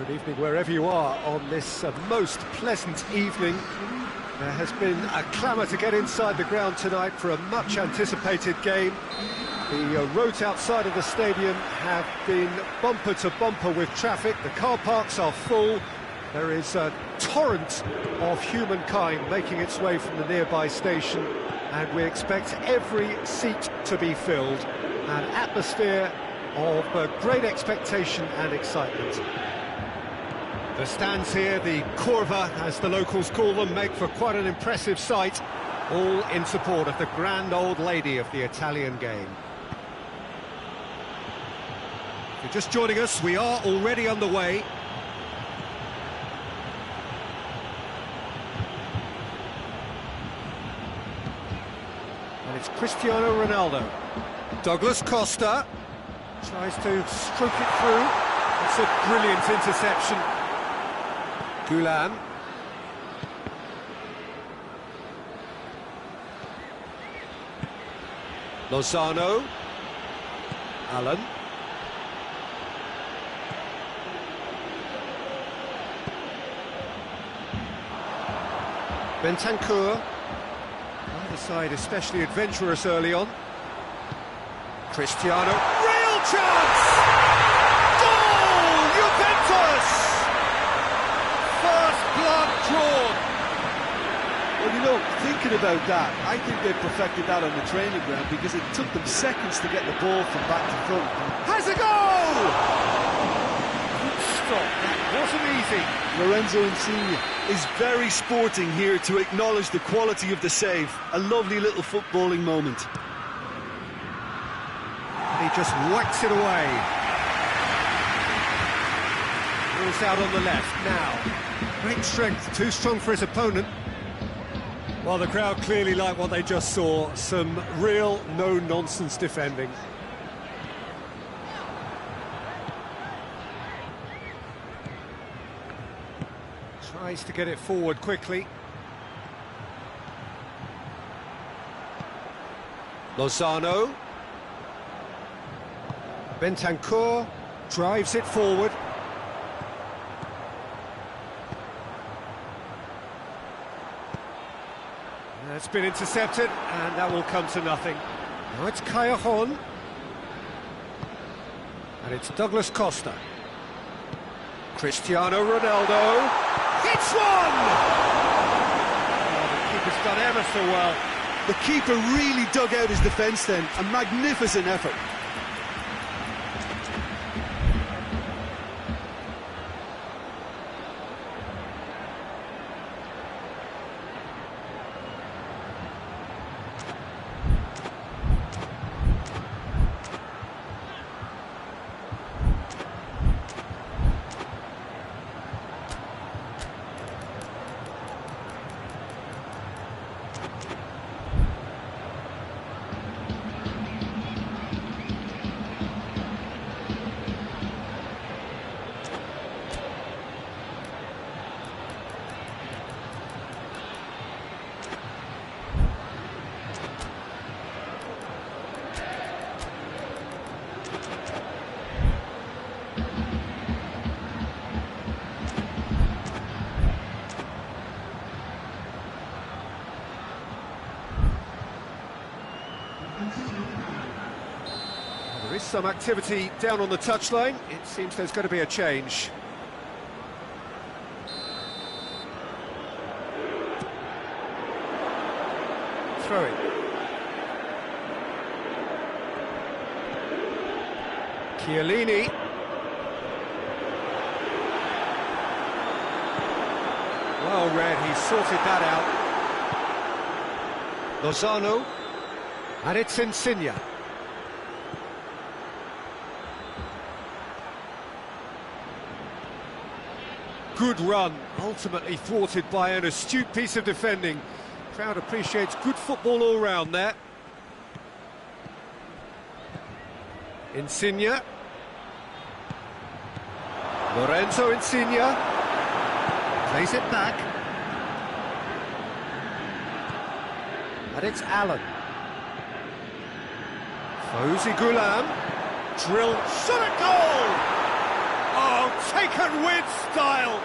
Good evening wherever you are on this most pleasant evening. There has been a clamour to get inside the ground tonight for a much anticipated game. The roads outside of the stadium have been bumper to bumper with traffic. The car parks are full. There is a torrent of humankind making its way from the nearby station, and we expect every seat to be filled. An atmosphere of great expectation and excitement. The stands here, the curva, as the locals call them, make for quite an impressive sight, all in support of the grand old lady of the Italian game. If you're just joining us, we are already underway. And it's Cristiano Ronaldo. Douglas Costa tries to stroke it through. It's a brilliant interception. Gulam. Lozano. Allen. Bentancur. Either side especially adventurous early on. Cristiano. Real chance! Goal! Juventus! First blood drawn. Well, you know, thinking about that, I think they perfected that on the training ground because it took them seconds to get the ball from back to front. Has a goal! Good stop, that wasn't easy. Lorenzo Insigne is very sporting here to acknowledge the quality of the save. A lovely little footballing moment. And he just whacks it away. Rules out on the left now. Great strength, too strong for his opponent. Well, the crowd clearly like what they just saw. Some real no-nonsense defending. Tries to get it forward quickly. Lozano. Bentancur drives it forward. It's been intercepted, and that will come to nothing. Now it's Callejon. And it's Douglas Costa. Cristiano Ronaldo. Hits one! Oh, the keeper's done ever so well. The keeper really dug out his defence then. A magnificent effort. There is some activity down on the touchline. It seems there's going to be a change. Throw it. Chiellini. Well read, he sorted that out. Lozano. And it's Insigne. Good run, ultimately thwarted by an astute piece of defending. Crowd appreciates good football all round there. Insigne. Lorenzo Insigne. Plays it back. And it's Allen. Fawzi Gulam. Drill. Shot at goal! Oh, taken with style!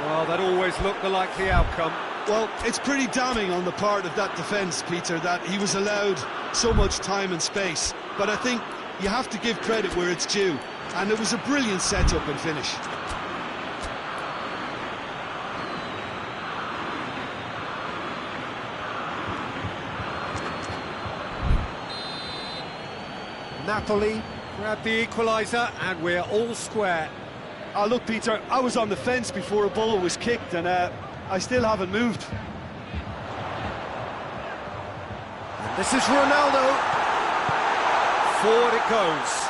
Well, that always looked the likely outcome. Well, it's pretty damning on the part of that defence, Peter, that he was allowed so much time and space. But I think you have to give credit where it's due, and it was a brilliant setup and finish. Napoli grab the equaliser, and we're all square. Oh, look, Peter, I was on the fence before a ball was kicked, and I still haven't moved. And this is Ronaldo. Forward it goes.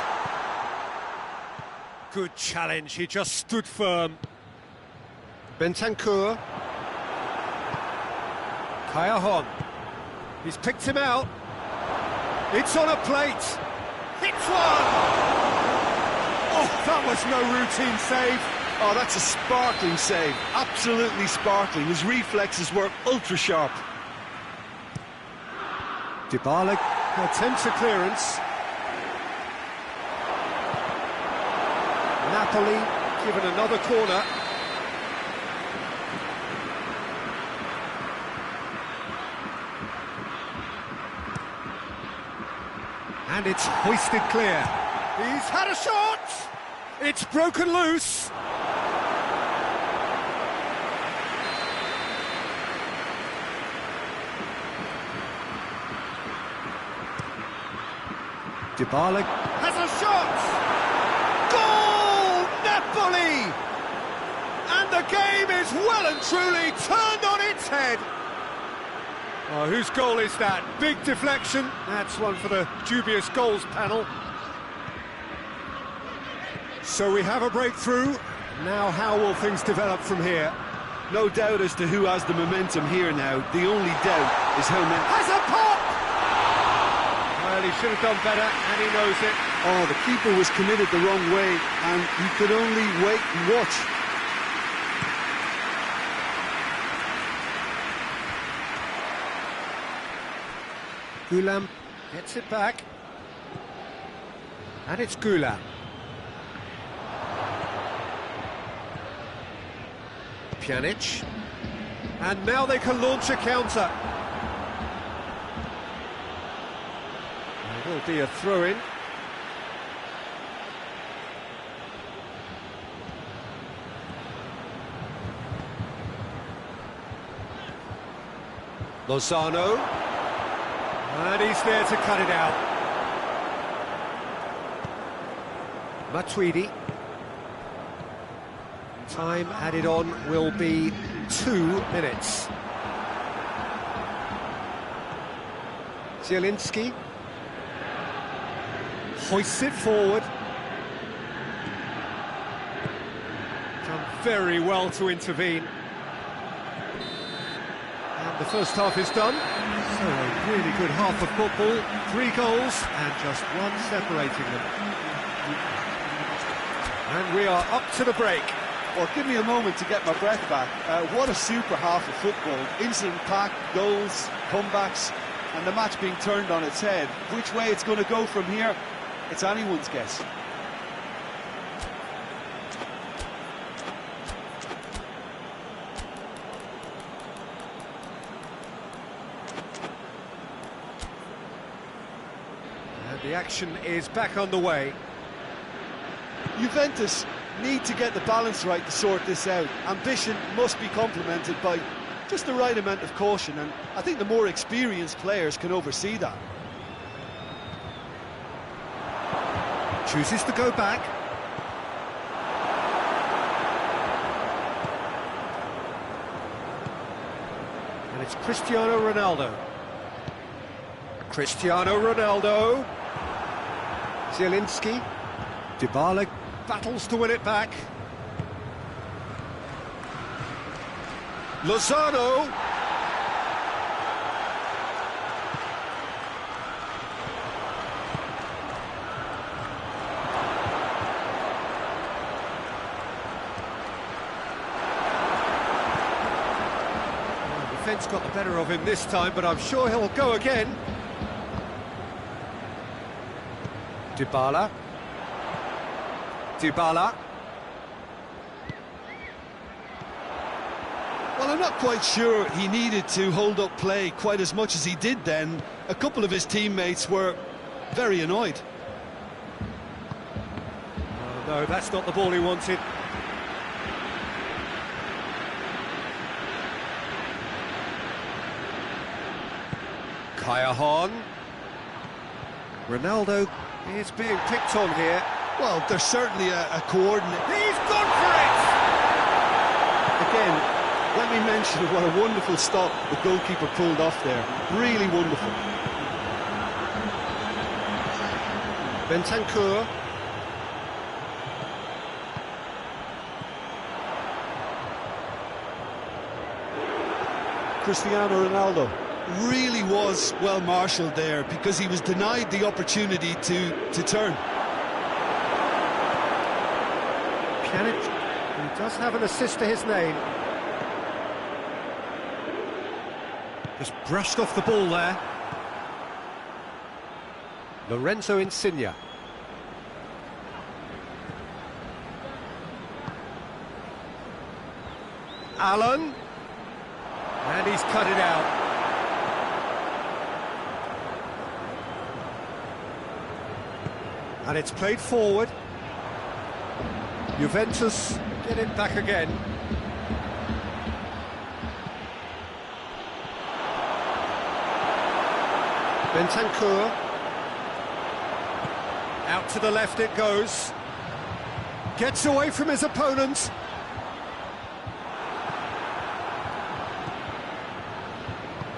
Good challenge, he just stood firm. Bentancur. Callejon. He's picked him out. It's on a plate. Hits one! Oh, that was no routine save. Oh, that's a sparkling save. Absolutely sparkling. His reflexes were ultra-sharp. Dybala attempts a clearance. Napoli given another corner. And it's hoisted clear. He's had a shot! It's broken loose! Dybala has a shot! Goal! Napoli! And the game is well and truly turned on its head. Oh, whose goal is that? Big deflection. That's one for the dubious goals panel. So we have a breakthrough. Now how will things develop from here? No doubt as to who has the momentum here now. The only doubt is how many... Has a pop! Well, he should have done better, and he knows it. Oh, the keeper was committed the wrong way, and he could only wait and watch. Gulam gets it back. And it's Gulam. Pjanic. And now they can launch a counter. There will be a throw-in. Lozano. And he's there to cut it out. Matuidi. Time added on will be 2 minutes. Zielinski hoists it forward. Done very well to intervene. And the first half is done. So a really good half of football. 3 goals and just 1 separating them. And we are up to the break. Well, give me a moment to get my breath back. What a super half of football. Incident-packed, goals, comebacks, and the match being turned on its head. Which way it's going to go from here, it's anyone's guess. And the action is back underway. Juventus need to get the balance right to sort this out. Ambition must be complemented by just the right amount of caution, and I think the more experienced players can oversee that. Chooses to go back. And it's Cristiano Ronaldo. Cristiano Ronaldo. Zielinski. Dybala battles to win it back. Lozano. Well, the defence got the better of him this time, but I'm sure he'll go again. Dybala. Dybala. Well, I'm not quite sure he needed to hold up play quite as much as he did then. A couple of his teammates were very annoyed. Oh, no, that's not the ball he wanted. Kaya. Ronaldo is being picked on here. Well, there's certainly a coordinate. He's gone for it! Again, let me mention what a wonderful stop the goalkeeper pulled off there. Really wonderful. Bentancur. Cristiano Ronaldo really was well marshalled there because he was denied the opportunity to turn. Pjanic, he does have an assist to his name. Just brushed off the ball there. Lorenzo Insigne. Allen. And he's cut it out. And it's played forward. Juventus get it back again. Bentancur. Out to the left it goes. Gets away from his opponent.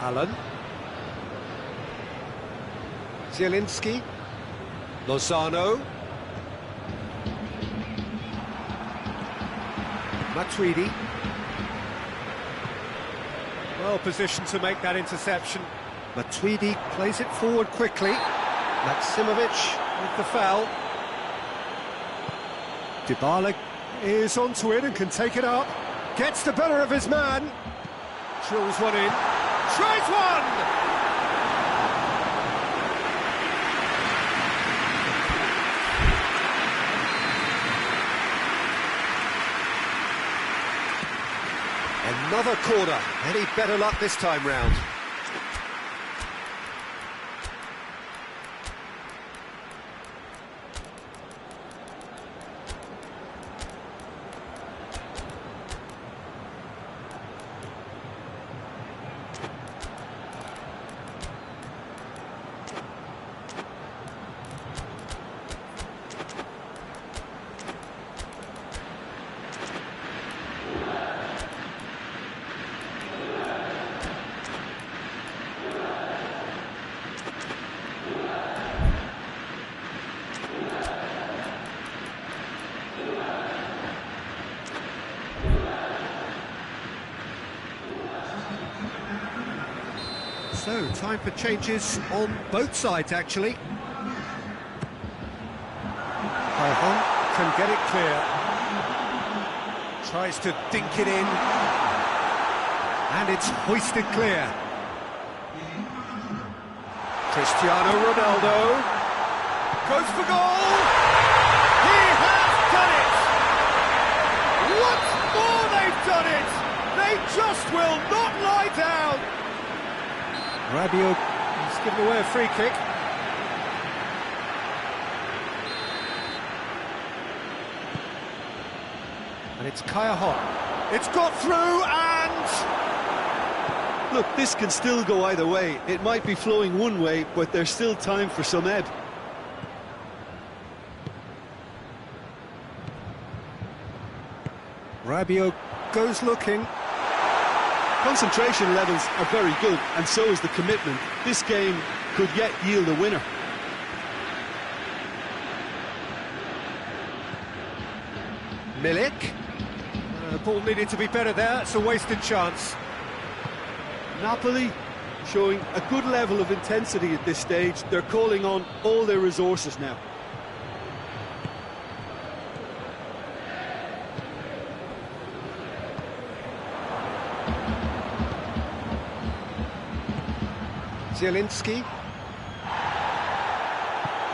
Allen. Zielinski. Lozano. Matuidi. Well positioned to make that interception. Matuidi plays it forward quickly. Maximovic with the foul. Dybala is onto it and can take it up. Gets the better of his man. Drills one in. Tries one! Another corner. Any better luck this time round? So, time for changes on both sides, actually. Kaya can get it clear. Tries to dink it in. And it's hoisted clear. Cristiano Ronaldo goes for goal! He has done it! Once more they've done it! They just will not lie down! Rabiot has given away a free kick. And it's Kaya. It's got through and... Look, this can still go either way. It might be flowing one way, but there's still time for some ebb. Rabiot goes looking. Concentration levels are very good, and so is the commitment. This game could yet yield a winner. Milik. The ball needed to be better there. It's a wasted chance. Napoli showing a good level of intensity at this stage. They're calling on all their resources now. Zielinski.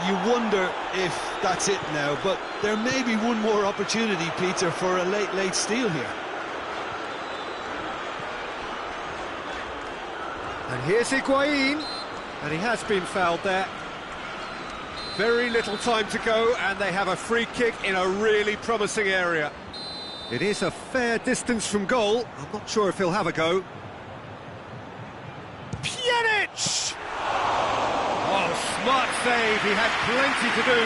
you wonder if that's it now, but there may be one more opportunity, Peter, for a late steal here. And here's Higuain, and he has been fouled there. Very little time to go, and they have a free kick in a really promising area. It is a fair distance from goal. I'm not sure if he'll have a go. Pjanic! Oh, smart save. He had plenty to do.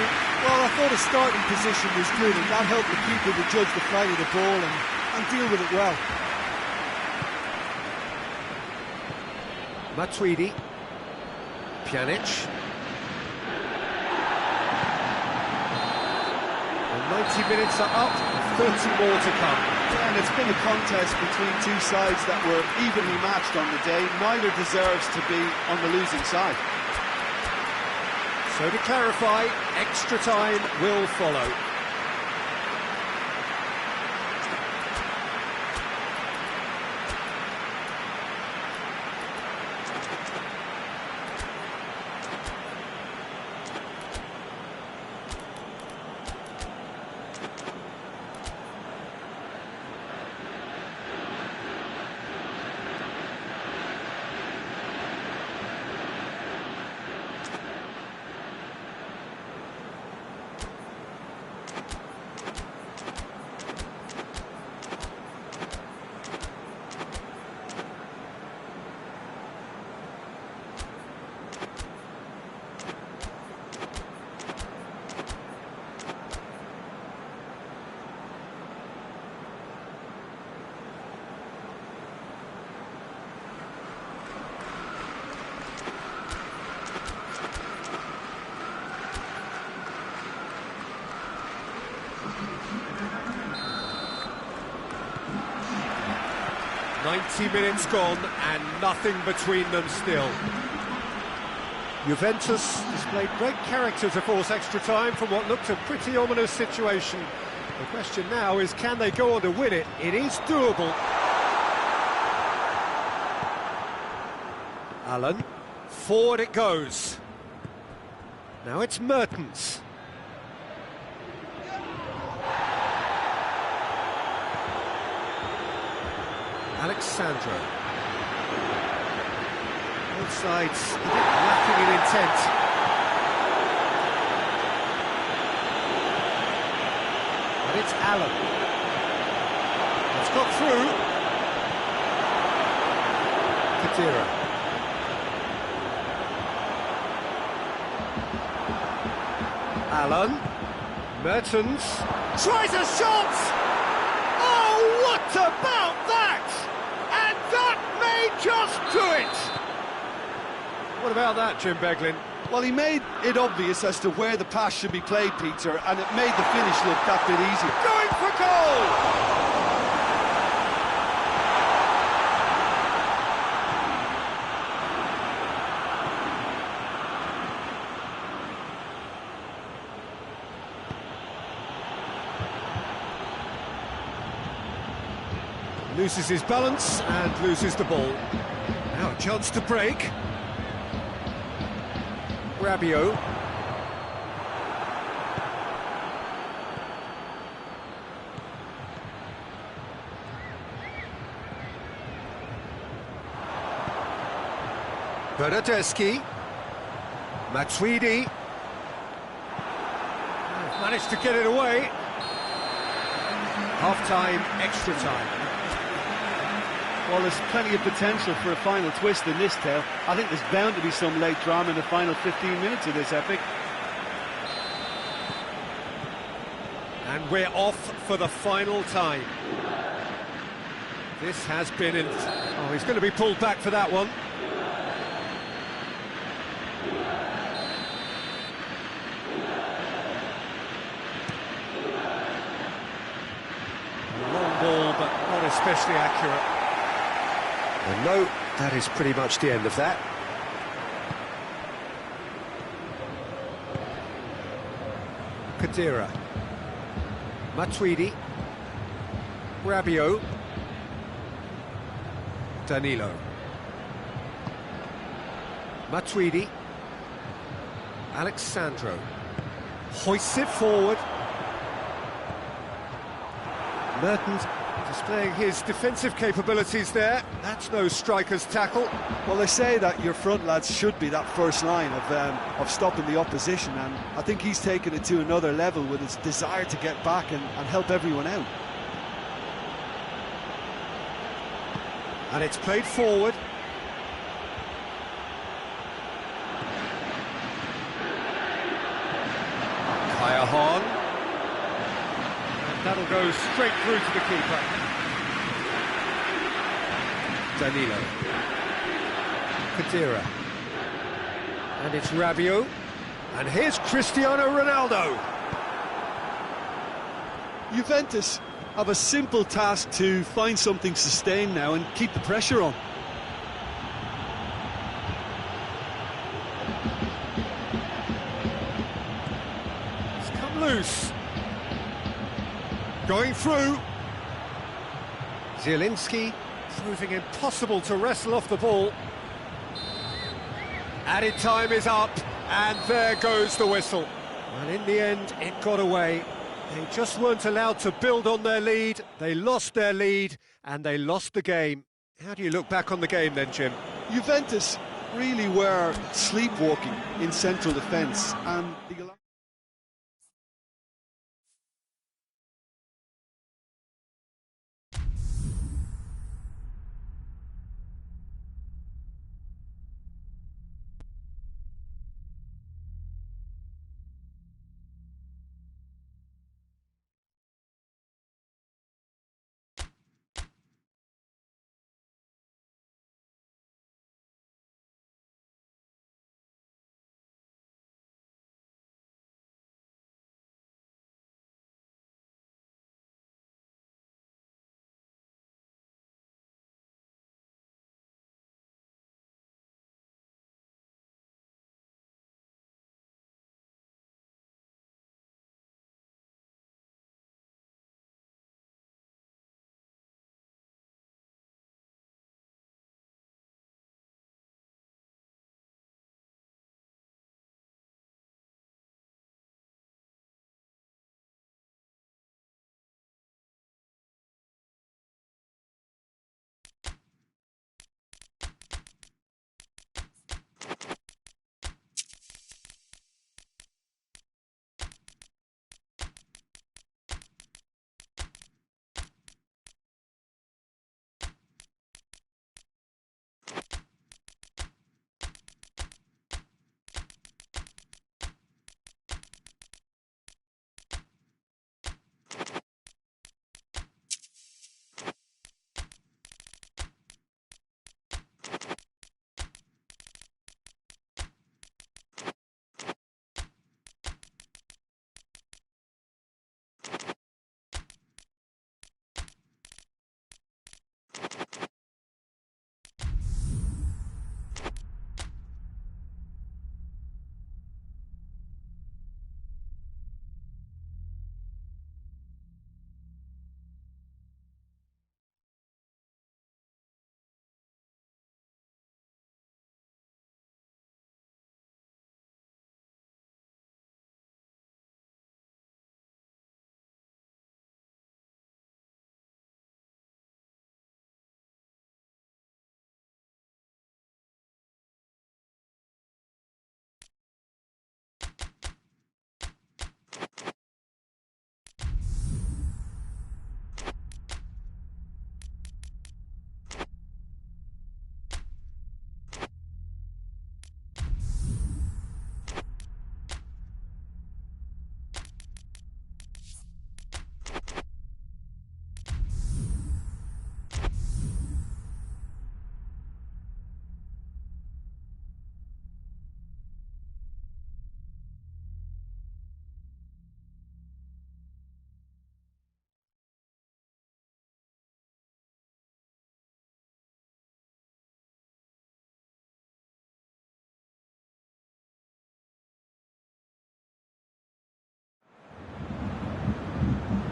Well, I thought his starting position was good, and that helped the keeper to judge the flight of the ball and deal with it well. Matuidi. Pjanic. And 90 minutes are up, 30 more to come. Yeah, and it's been a contest between two sides that were evenly matched on the day. Neither deserves to be on the losing side. So to clarify, extra time will follow. Minutes gone and nothing between them still. Juventus displayed great character to force extra time from what looked a pretty ominous situation. The question now is, can they go on to win it? It is doable. Allen, forward it goes. Now it's Mertens. Alexandro. Both sides a bit lacking in intent. And it's Allen. It's got through. Kadira. Allen. Mertens. Tries a shot! Oh, what about that? That may just do it! What about that, Jim Beglin? Well, he made it obvious as to where the pass should be played, Peter, and it made the finish look that bit easier. Going for goal! Loses his balance and loses the ball. Now a chance to break. Rabiot. Bernardeschi. Matuidi. Managed to get it away. Half-time, extra time. Well, there's plenty of potential for a final twist in this tale. I think there's bound to be some late drama in the final 15 minutes of this epic. And we're off for the final time. This has been... Oh, he's going to be pulled back for that one. A long ball, but not especially accurate. And no, that is pretty much the end of that. Kadira. Matuidi. Rabiot. Danilo. Matuidi. Alexandro hoists it forward. Mertens displaying his defensive capabilities there. That's no striker's tackle. Well, they say that your front lads should be that first line of stopping the opposition, and I think he's taken it to another level with his desire to get back and help everyone out. And it's played forward. Kaya Hahn. And that'll go straight through to the keeper. Danilo. Kadira. And it's Rabiot. And here's Cristiano Ronaldo. Juventus have a simple task to find something sustained now and keep the pressure on. It's come loose. Going through. Zielinski proving impossible to wrestle off the ball. Added time is up, and there goes the whistle. And in the end, it got away. They just weren't allowed to build on their lead. They lost their lead, and they lost the game. How do you look back on the game then, Jim? Juventus really were sleepwalking in central defence, and the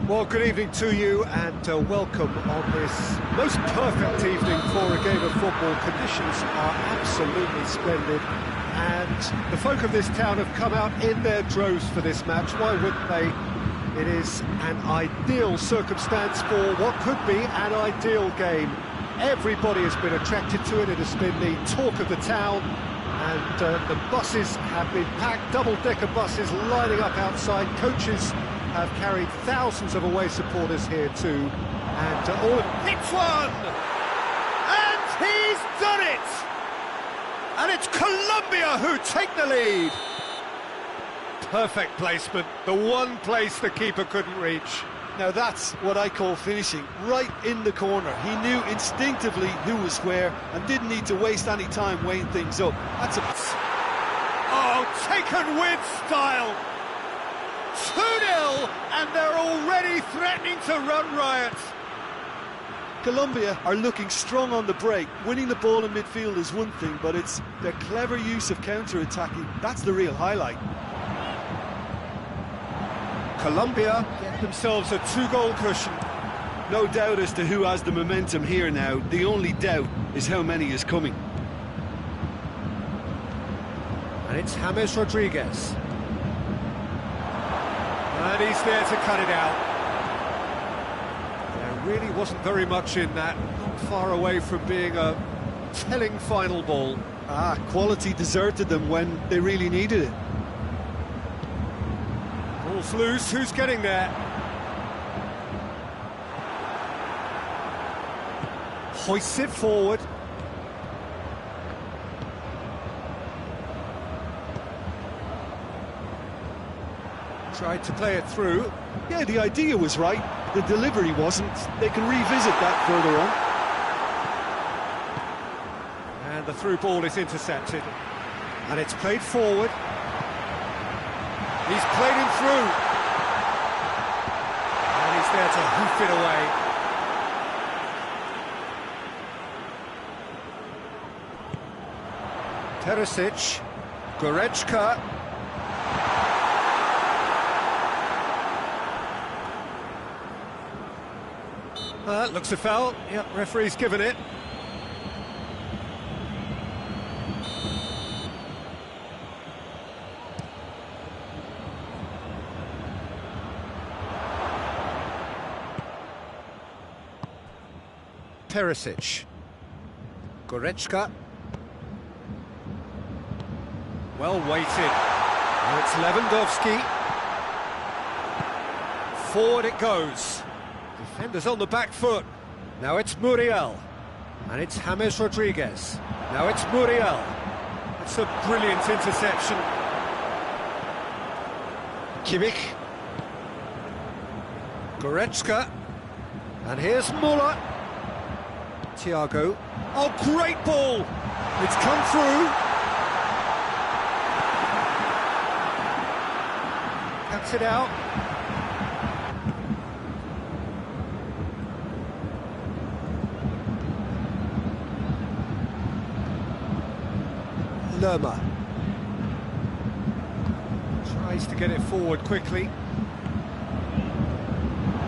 Well, good evening to you and welcome on this most perfect evening for a game of football. Conditions are absolutely splendid and the folk of this town have come out in their droves for this match. Why wouldn't they? It is an ideal circumstance for what could be an ideal game. Everybody has been attracted to it. It has been the talk of the town, and the buses have been packed, double-decker buses lining up outside. Coaches have carried thousands of away supporters here too, and all hits one, and he's done it, and it's Colombia who take the lead. Perfect placement, the one place the keeper couldn't reach. Now that's what I call finishing, right in the corner. He knew instinctively who was where and didn't need to waste any time weighing things up. That's a... Oh, taken with style. 2-0, and they're already threatening to run riot. Colombia are looking strong on the break. Winning the ball in midfield is one thing, but it's their clever use of counter-attacking. That's the real highlight. Colombia get themselves a 2-goal cushion. No doubt as to who has the momentum here now. The only doubt is how many is coming. And it's James Rodriguez. And he's there to cut it out. There really wasn't very much in that. Not far away from being a telling final ball. Quality deserted them when they really needed it. Ball's loose, who's getting there? Hoists it forward. Tried to play it through. Yeah, the idea was right, the delivery wasn't. They can revisit that further on. And the through ball is intercepted. And it's played forward. He's played him through. And he's there to hoof it away. Perisic, Goretzka. Looks a foul. Yep, referee's given it. Perisic, Goretzka, well weighted. Now it's Lewandowski. Forward it goes. Defenders on the back foot. Now it's Muriel, and it's James Rodriguez. Now it's Muriel. It's a brilliant interception. Kimmich, Goretzka, and here's Muller. Thiago. Oh, great ball! It's come through. Cuts it out. Lerma. Tries to get it forward quickly.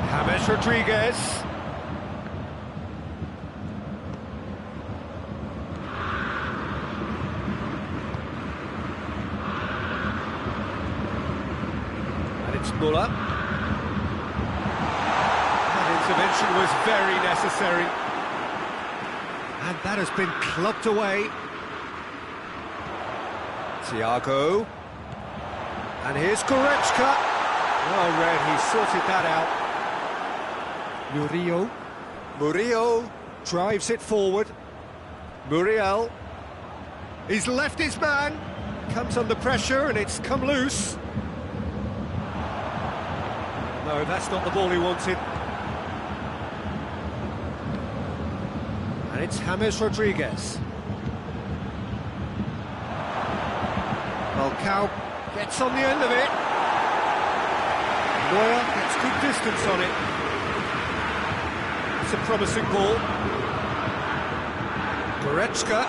James Rodriguez. It's Muller. That intervention was very necessary. And that has been clubbed away. Thiago. And here's Goretzka. Well read, he sorted that out. Murillo drives it forward. Muriel. He's left his man. Comes under pressure and it's come loose. No, that's not the ball he wanted. And it's James Rodriguez. Falcao gets on the end of it. Neuer gets good distance on it. It's a promising ball. Goretzka.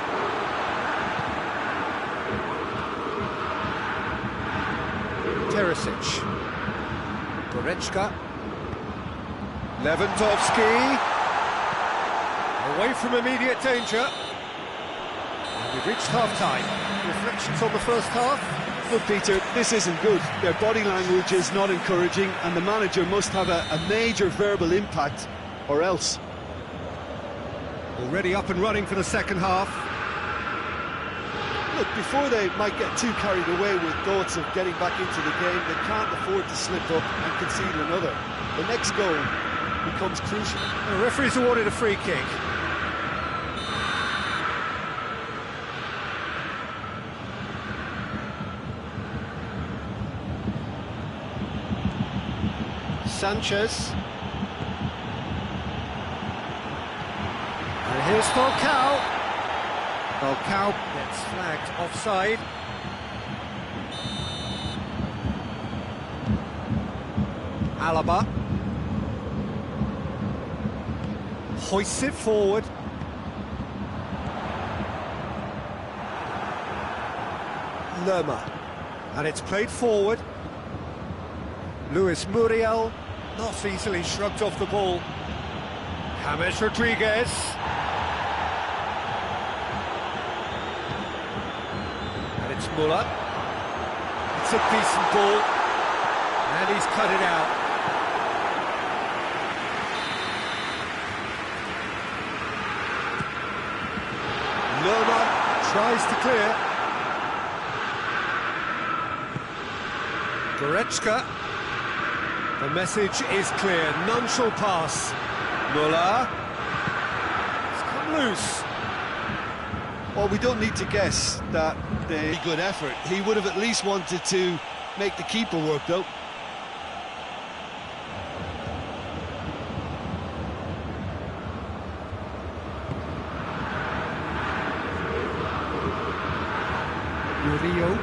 Perisic. Goretzka. Lewandowski. Away from immediate danger. And We've reached half-time. Reflections on the first half? Look, Peter, this isn't good. Their body language is not encouraging, and the manager must have a major verbal impact, or else. Already up and running for the second half. Look, before they might get too carried away with thoughts of getting back into the game, they can't afford to slip up and concede another. The next goal becomes crucial. The referee's awarded a free kick. Sanchez. And here's Falcao. Falcao gets flagged offside. Alaba. Hoists it forward. Lerma. And it's played forward. Luis Muriel. Not easily shrugged off the ball. James Rodriguez. And it's Muller. It's a decent ball. And he's cut it out. Lerma tries to clear. Goretzka. The message is clear, none shall pass. Muller. It's come loose. Well, we don't need to guess that the good effort. He would have at least wanted to make the keeper work, though. Murillo.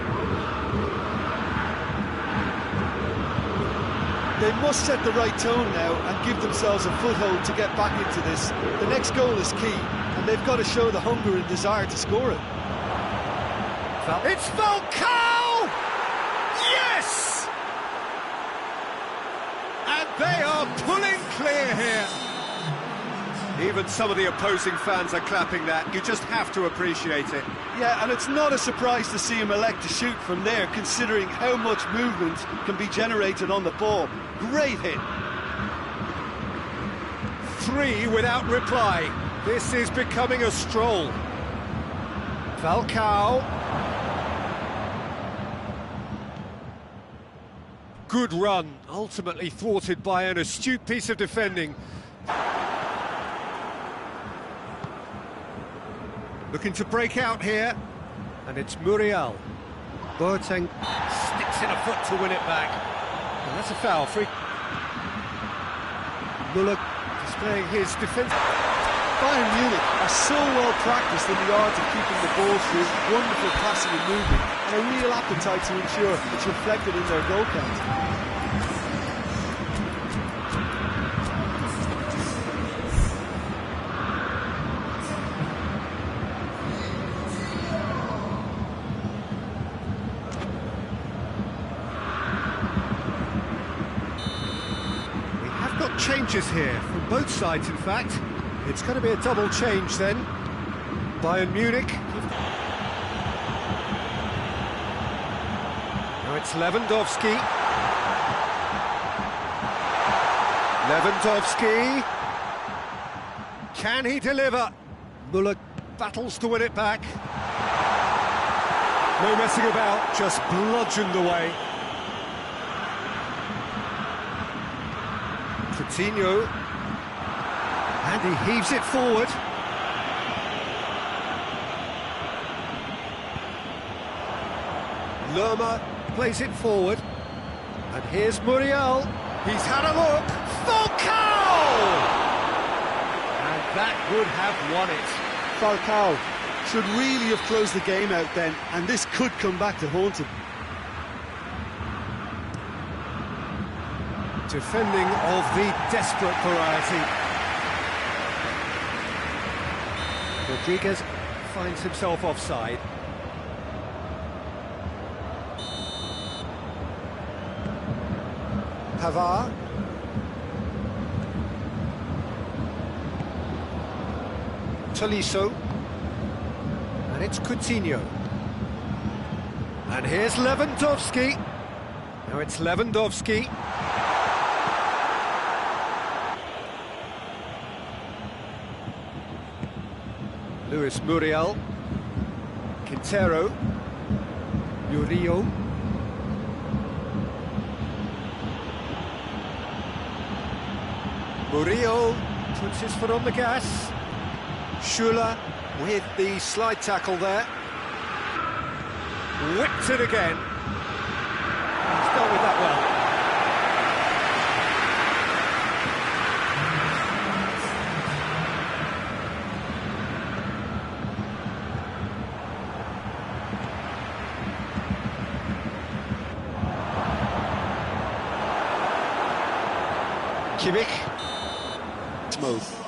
They must set the right tone now and give themselves a foothold to get back into this. The next goal is key, and they've got to show the hunger and desire to score it. It's Falcao! Yes! And they are pulling clear here. Even some of the opposing fans are clapping that. You just have to appreciate it. Yeah, and it's not a surprise to see him elect to shoot from there, considering how much movement can be generated on the ball. Great hit. 3 without reply. This is becoming a stroll. Falcao. Good run, ultimately thwarted by an astute piece of defending. Looking to break out here, and it's Muriel. Boateng sticks in a foot to win it back. And that's a foul, free. Muller displaying his defence. Bayern Munich are so well practiced in the art of keeping the ball through, wonderful passing and movement, and a real appetite to ensure it's reflected in their goal count. Changes here from both sides, in fact. It's going to be a double change then. Bayern Munich. Now it's Lewandowski. Lewandowski. Can he deliver? Muller battles to win it back. No messing about, just bludgeoned away. Coutinho, and he heaves it forward. Lerma plays it forward, and here's Muriel. He's had a look. Falcao! And that would have won it. Falcao should really have closed the game out then, and this could come back to haunt him. Defending of the desperate variety. Rodriguez finds himself offside. Pavard. Tolisso. And it's Coutinho. And here's Lewandowski. Now it's Lewandowski. Luis Muriel. Quintero. Murillo. Murillo puts his foot on the gas. Schuller with the slide tackle there. Whipped it again. He's dealt with that well. Kimmich. Smooth.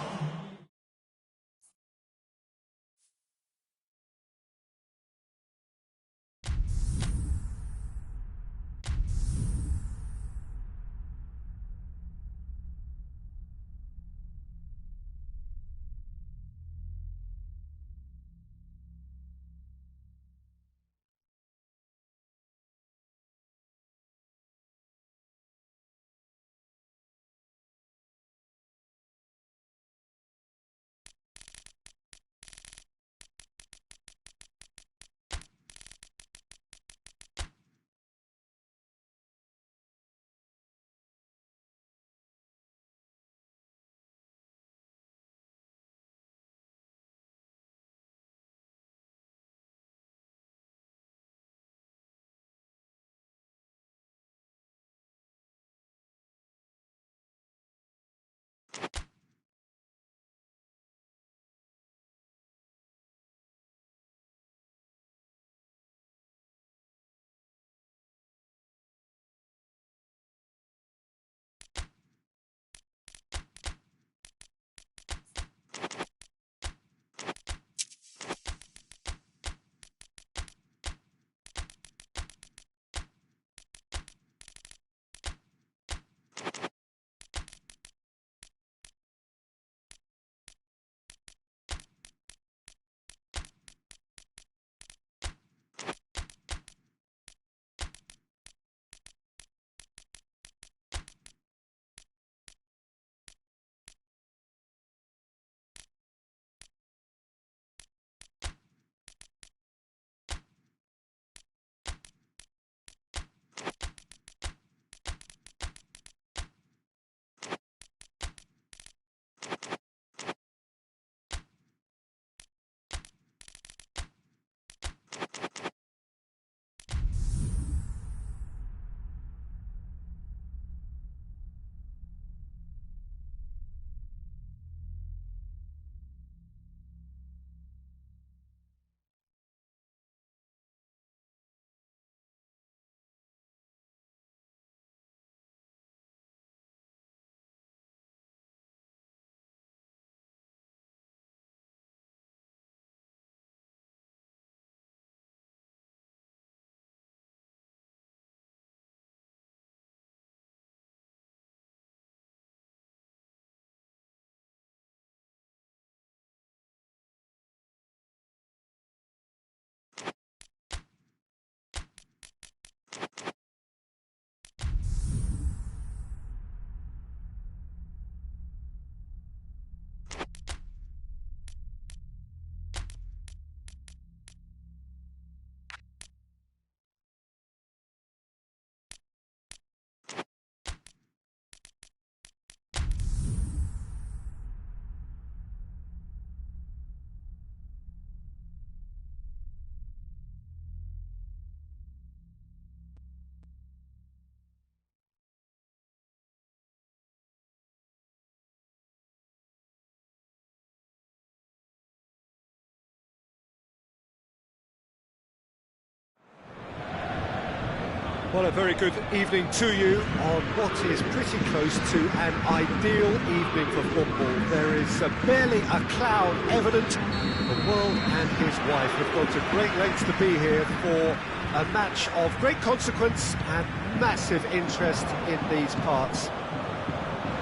Well, a very good evening to you on what is pretty close to an ideal evening for football. There is barely a cloud evident. The world and his wife have gone to great lengths to be here for a match of great consequence and massive interest in these parts.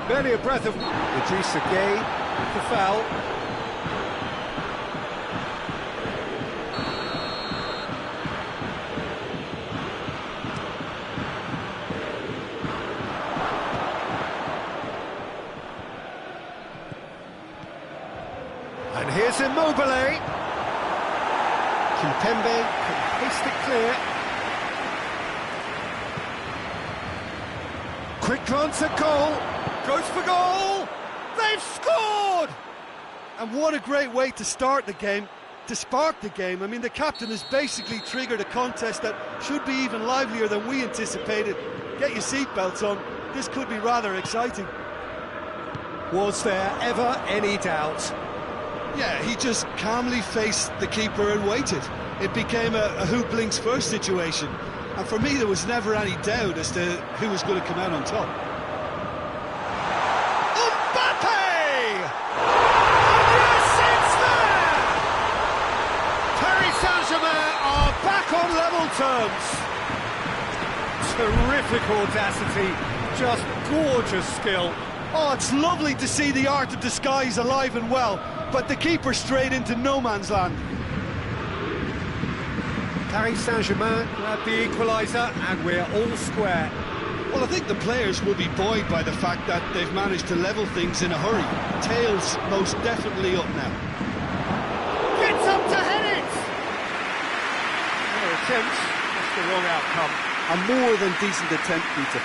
Barely a breath of Idrissa Gueye with the foul. Here's Immobile. Kimpembe Can paste it clear. Quick glance at goal. Goes for goal. They've scored! And what a great way to start the game, to spark the game. I mean, the captain has basically triggered a contest that should be even livelier than we anticipated. Get your seatbelts on, this could be rather exciting. Was there ever any doubt? Yeah, he just calmly faced the keeper and waited. It became a who blinks first situation. And for me, there was never any doubt as to who was going to come out on top. Back on level terms. Terrific audacity, just gorgeous skill. Oh, it's lovely to see the art of disguise alive and well, but the keeper straight into no man's land. Paris Saint-Germain grab the equaliser and we're all square. Well, I think the players will be buoyed by the fact that they've managed to level things in a hurry. Tails most definitely up now. Gets up to head it! Attempt, that's the wrong outcome. A more than decent attempt, Peter.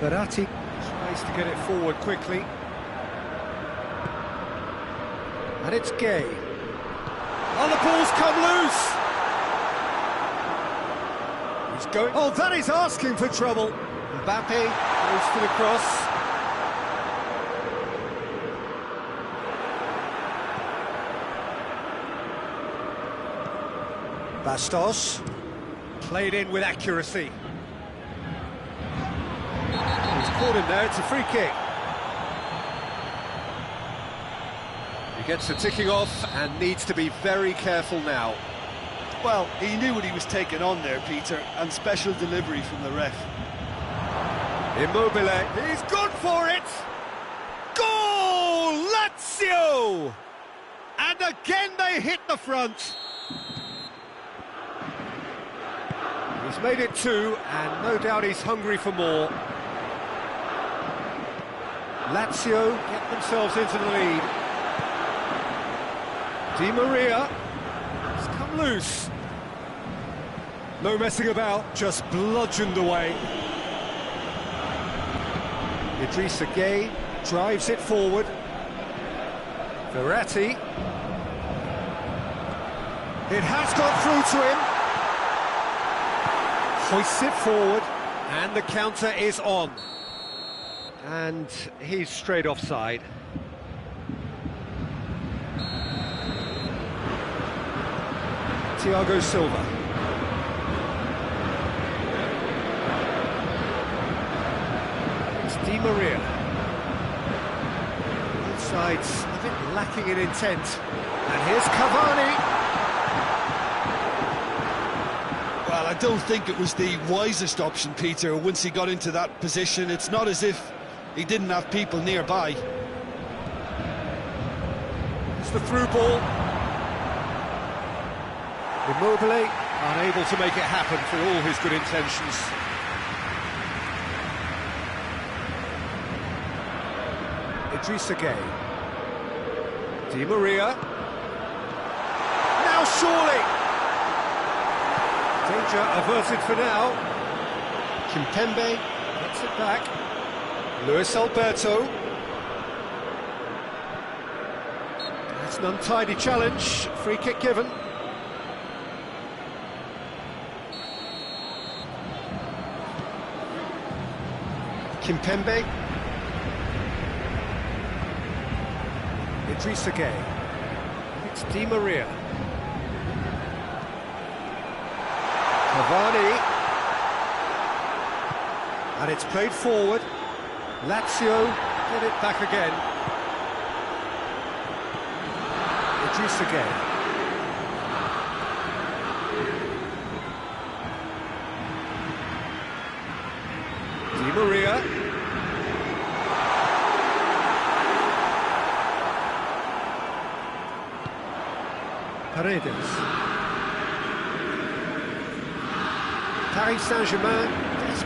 Verratti tries to get it forward quickly. And it's Gay. Oh, the ball's come loose! He's going... Oh, that is asking for trouble. Mbappe goes for the cross. Bastos, played in with accuracy. He's caught him there, it's a free kick. He gets the ticking off and needs to be very careful now. Well, he knew what he was taking on there, Peter, and special delivery from the ref. Immobile, he's gone for it! Goal! Lazio! And again they hit the front. He's made it two, and no doubt he's hungry for more. Lazio get themselves into the lead. Di Maria has come loose. No messing about, just bludgeoned away. Idrissa Gueye drives it forward. Verratti. It has got through to him. Hoists it forward, and the counter is on. And he's straight offside. Thiago Silva. It's Di Maria. Both sides a bit lacking in intent. And here's Cavani. Well, I don't think it was the wisest option, Peter, once he got into that position. It's not as if he didn't have people nearby. It's the through ball. Immobile unable to make it happen for all his good intentions. Idrissa Gueye. Di Maria. Now surely! Danger averted for now. Kimpembe gets it back. Luis Alberto. That's an untidy challenge. Free kick given. Kimpembe. Idrissa Gueye. It's Di Maria. Cavani. And it's played forward. Lazio get it back again. Idrissa Gueye. Di Maria. Paredes. Paris Saint-Germain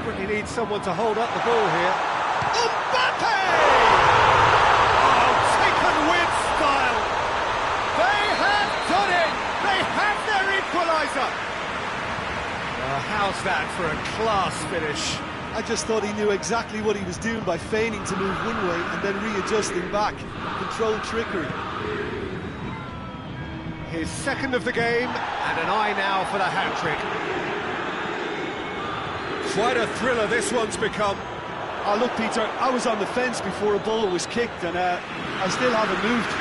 desperately need someone to hold up the ball here. Mbappe! Oh, taken with style! They have done it! They have their equaliser! How's that for a class finish? I just thought he knew exactly what he was doing by feigning to move one way and then readjusting back. Controlled trickery. His second of the game, and an eye now for the hat-trick. Quite a thriller this one's become. Oh, look, Peter, I was on the fence before a ball was kicked, and I still haven't moved.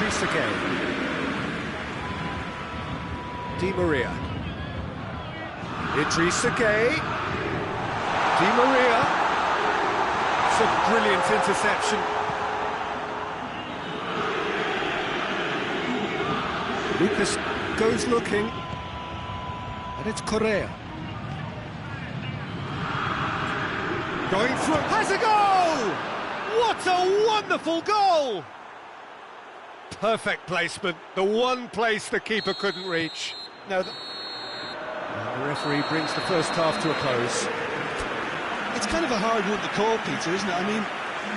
Idrissa Gueye. Di Maria. Idrissa Gueye. Di Maria. It's a brilliant interception. Lucas goes looking, and it's Correa. Going through, has a goal! What a wonderful goal! Perfect placement, the one place the keeper couldn't reach. Now the referee brings the first half to a close. It's kind of a hard one to call, Peter, isn't it? I mean,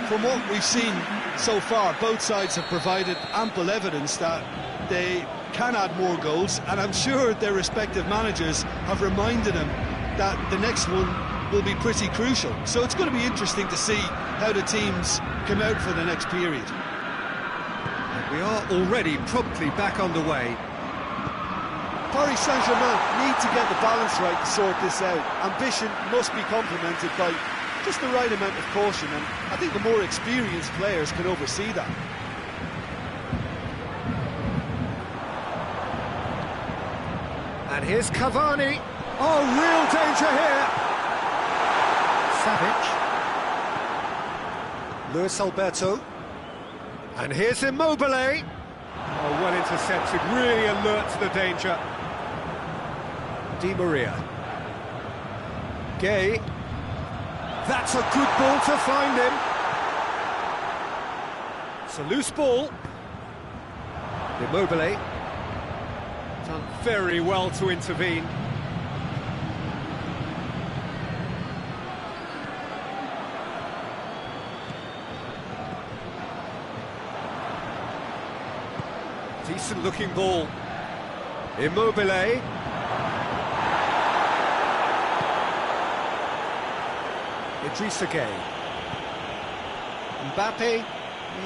from what we've seen so far, both sides have provided ample evidence that they can add more goals, and I'm sure their respective managers have reminded them that the next one will be pretty crucial. So it's going to be interesting to see how the teams come out for the next period. And we are already promptly back underway. Paris Saint-Germain need to get the balance right to sort this out. Ambition must be complemented by just the right amount of caution, and I think the more experienced players can oversee that. And here's Cavani. Oh, real danger here. Savic. Luis Alberto. And here's Immobile. Oh, well intercepted, really alert to the danger. Di Maria. Gueye. That's a good ball to find him. It's a loose ball. Immobile. Done very well to intervene. Decent looking ball. Immobile. Idrissa Gueye. Mbappe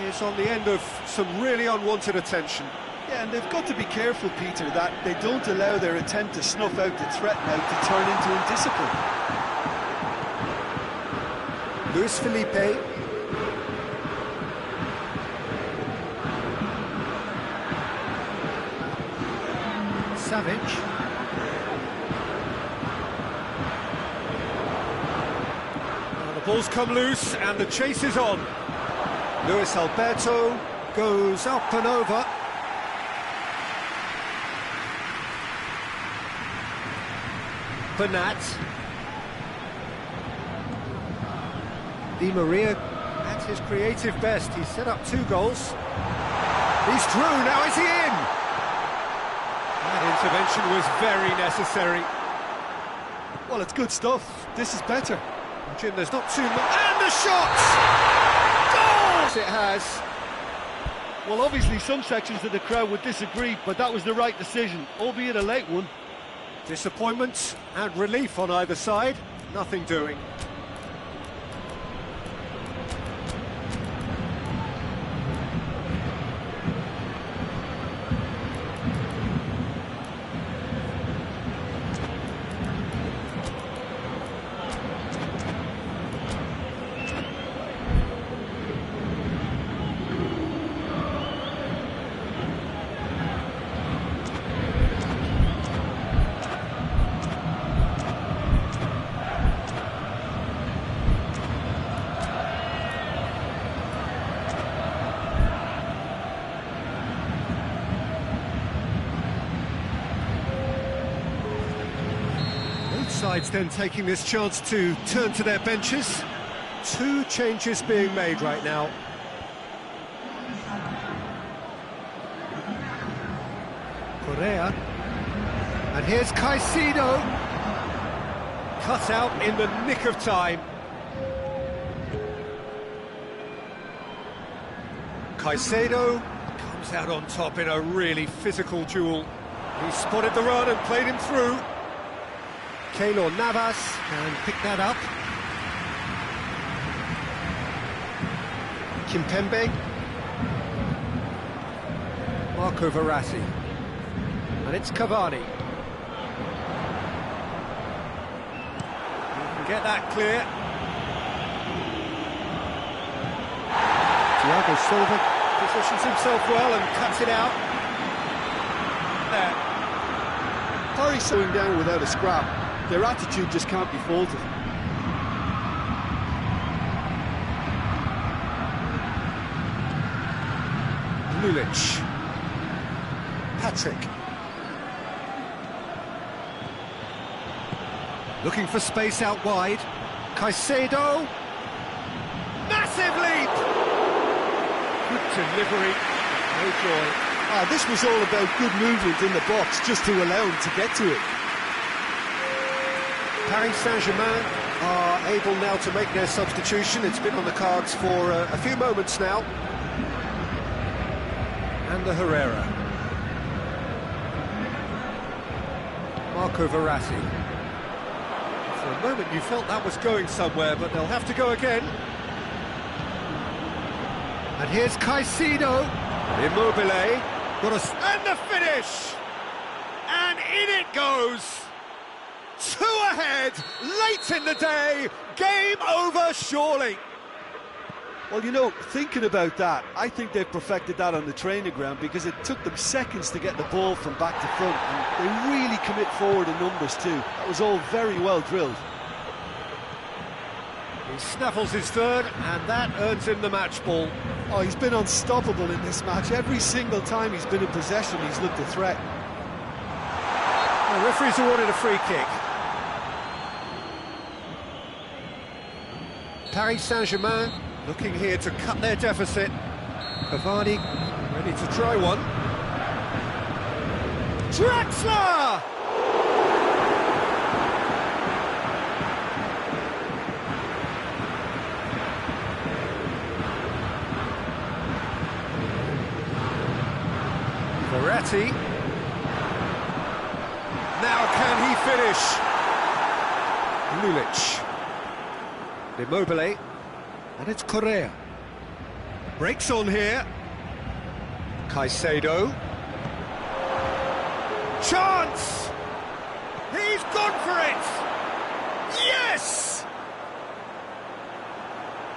is on the end of some really unwanted attention. Yeah, and they've got to be careful, Peter, that they don't allow their attempt to snuff out the threat now to turn into indiscipline. Luis Felipe. Savic. Well, the ball's come loose and the chase is on. Luis Alberto goes up and over. Bernat. Di Maria at his creative best. He's set up 2 goals. He's through, now is he in? That intervention was very necessary. Well, it's good stuff. This is better. Jim, there's not too much. And the shot! Goal! It has. Well, obviously some sections of the crowd would disagree, but that was the right decision, albeit a late one. Disappointment and relief on either side. Nothing doing. Sides then taking this chance to turn to their benches. 2 changes being made right now. Correa. And here's Caicedo. cut out in the nick of time. Caicedo comes out on top in a really physical duel. He spotted the run and played him through. Keylor Navas can pick that up. Kimpembe. Marco Verratti. And it's Cavani. Get that clear. Thiago Silva positions himself well and cuts it out. There. Paris slowing down without a scrap. Their attitude just can't be faulted. Lulic. Patrick. Looking for space out wide. Caicedo. Massive leap! Good delivery. No joy. This was all about good movement in the box, just to allow him to get to it. Paris Saint-Germain are able now to make their substitution. It's been on the cards for a few moments now. And the Herrera. Marco Verratti. For a moment you felt that was going somewhere, but they'll have to go again. And here's Caicedo. Immobile. And the finish! And in it goes! 2 ahead, late in the day, game over surely. Well, you know, thinking about that, I think they've perfected that on the training ground, because it took them seconds to get the ball from back to front, and they really commit forward in numbers too. That was all very well drilled. He snaffles his third, and that earns him the match ball. Oh, he's been unstoppable in this match. Every single time he's been in possession, he's looked a threat. The referee's awarded a free kick. Paris Saint-Germain looking here to cut their deficit. Cavani ready to try one. Draxler! Verratti. Now can he finish? Lulic. Immobile. And it's Correa. Breaks on here. Caicedo. Chance! He's gone for it! Yes!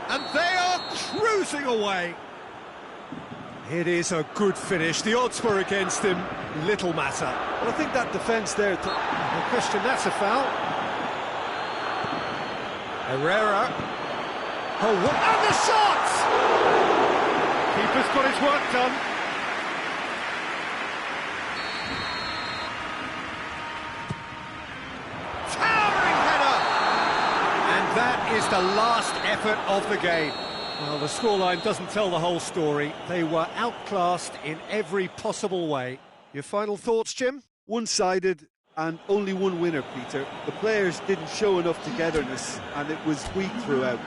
And they are cruising away. It is a good finish. The odds were against him. Little matter. Well, I think that defence there... No question, that's a foul. Herrera. Oh, what? And the shot! Keeper's got his work done. Towering header! And that is the last effort of the game. Well, the scoreline doesn't tell the whole story. They were outclassed in every possible way. Your final thoughts, Jim? One-sided and only one winner, Peter. The players didn't show enough togetherness, and it was weak throughout.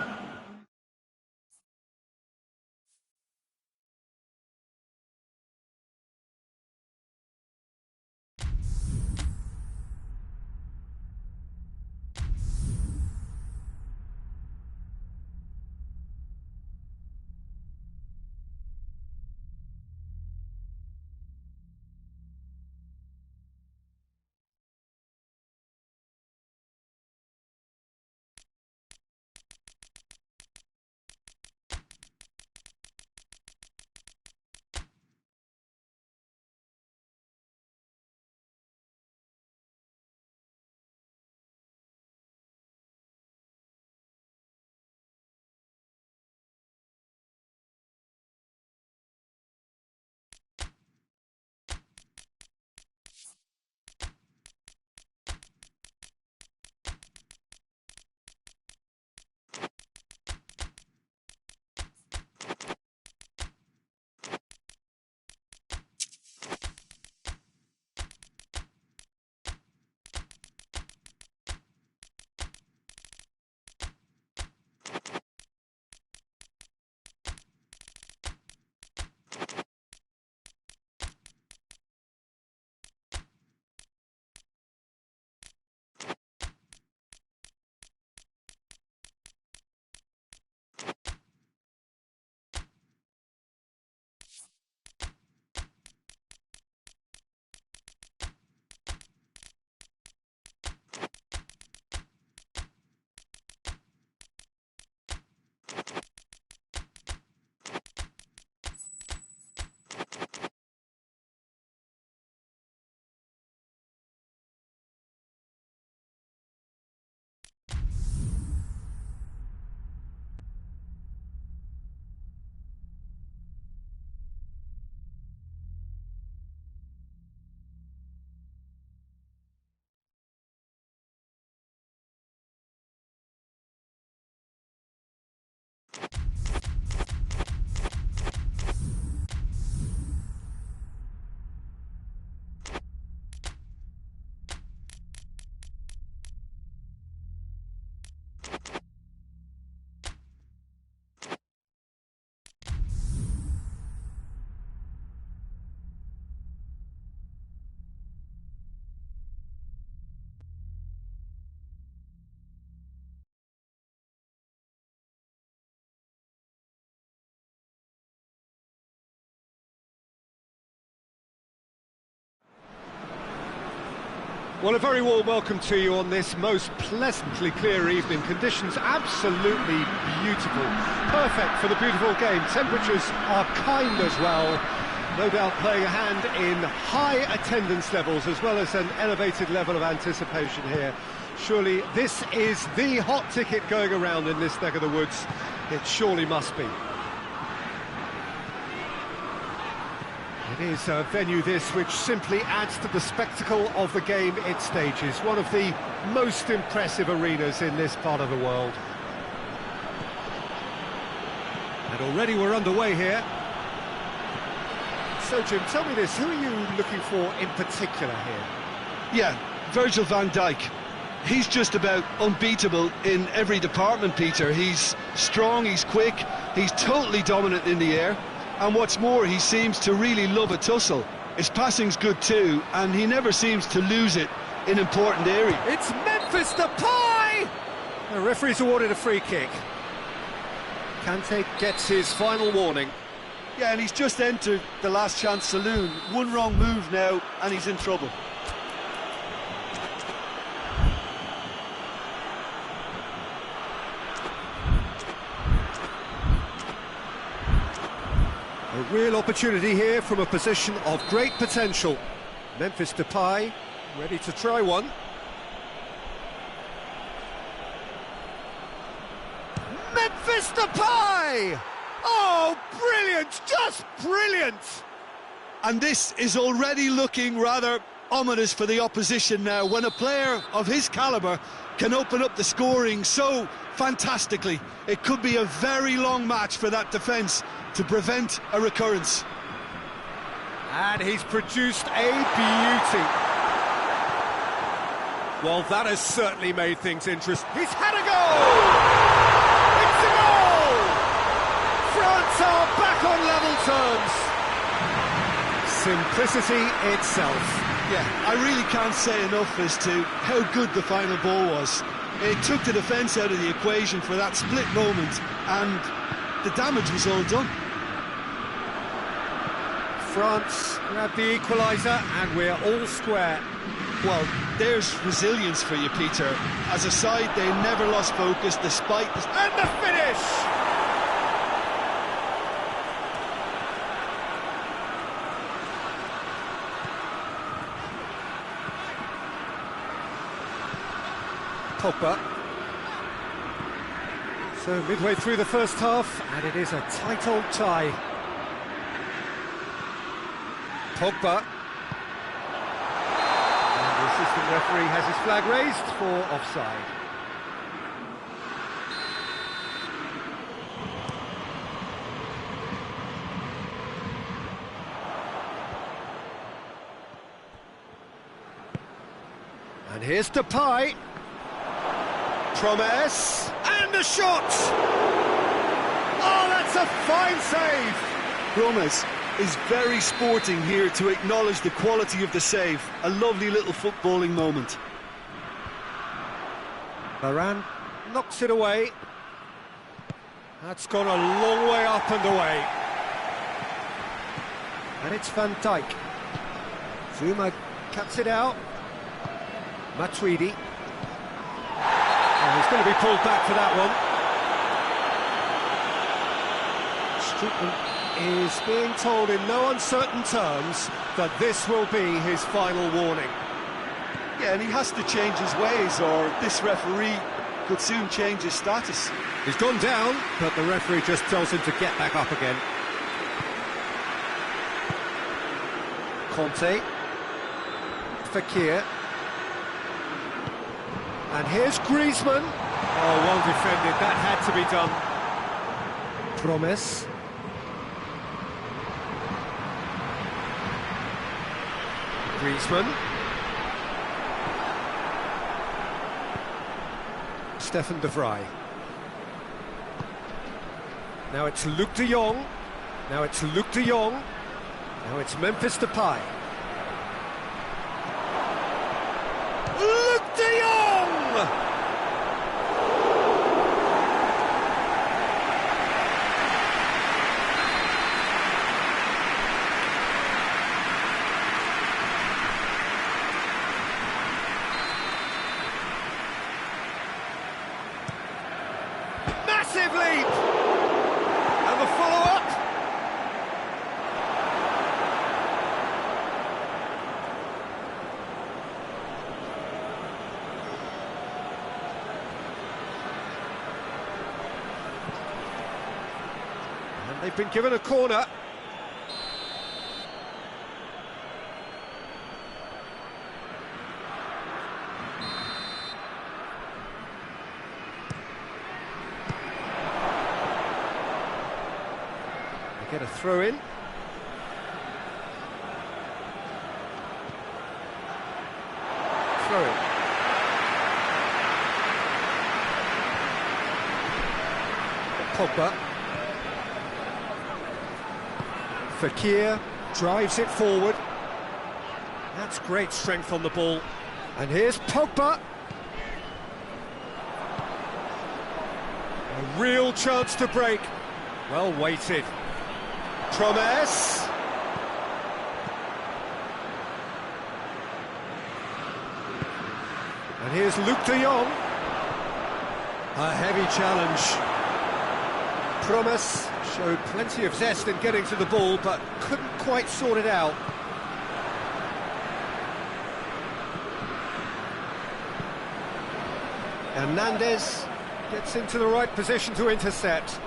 Well, a very warm welcome to you on this most pleasantly clear evening. Conditions absolutely beautiful. Perfect for the beautiful game. Temperatures are kind as well. No doubt playing a hand in high attendance levels as well as an elevated level of anticipation here. Surely this is the hot ticket going around in this neck of the woods. It surely must be. It is a venue this which simply adds to the spectacle of the game it stages. One of the most impressive arenas in this part of the world. And already we're underway here. So Jim, tell me this, who are you looking for in particular here? Yeah, Virgil van Dijk. He's just about unbeatable in every department, Peter. He's strong, he's quick, he's totally dominant in the air. And what's more, he seems to really love a tussle. His passing's good too, and he never seems to lose it in important areas. It's Memphis Depay! The referee's awarded a free kick. Kante gets his final warning. Yeah, and he's just entered the last chance saloon. One wrong move now, and he's in trouble. A real opportunity here from a position of great potential. Memphis Depay ready to try one. Memphis Depay! Oh, brilliant! Just brilliant! And this is already looking rather ominous for the opposition now, when a player of his calibre can open up the scoring so fantastically. It could be a very long match for that defence to prevent a recurrence. And he's produced a beauty. Well, that has certainly made things interesting. He's had a goal! It's a goal! France are back on level terms. Simplicity itself. Yeah, I really can't say enough as to how good the final ball was. It took the defence out of the equation for that split moment, and the damage was all done. France grab the equaliser, and we're all square. Well, there's resilience for you, Peter. As a side, they never lost focus despite the... And the finish! Pogba. So midway through the first half, and it is a tight old tie. Pogba. And the assistant referee has his flag raised for offside. And here's Depay. Promise. And a shot! Oh, that's a fine save! Promise is very sporting here to acknowledge the quality of the save. A lovely little footballing moment. Varane knocks it away. That's gone a long way up and away. And it's Van Dijk. Zuma cuts it out. Matuidi. Oh, he's going to be pulled back for that one. Strootman is being told in no uncertain terms that this will be his final warning. Yeah, and he has to change his ways, or this referee could soon change his status. He's gone down, but the referee just tells him to get back up again. Conte. Fekir. And here's Griezmann. Oh, well defended, that had to be done. Promise. Griezmann. Stefan de Vrij. Now it's Luc de Jong. Now it's Luc de Jong. Now it's Memphis Depay. Luc de Jong! leap. And the follow-up. And they've been given a corner. Get a throw in. Throw in. Pogba. Fekir drives it forward. That's great strength on the ball. And here's Pogba. A real chance to break. Well weighted. Promise. And here's Luke de Jong. A heavy challenge. Promise showed plenty of zest in getting to the ball, but couldn't quite sort it out. Hernandez gets into the right position to intercept.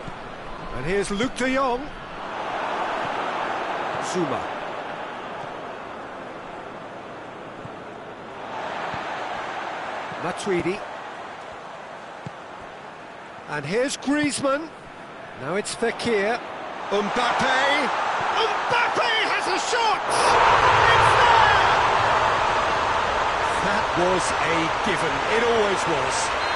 And here's Luke de Jong. Zuma. Matuidi. And here's Griezmann. Now it's Fekir. Mbappe. Mbappe has a shot! It's there! That was a given. It always was.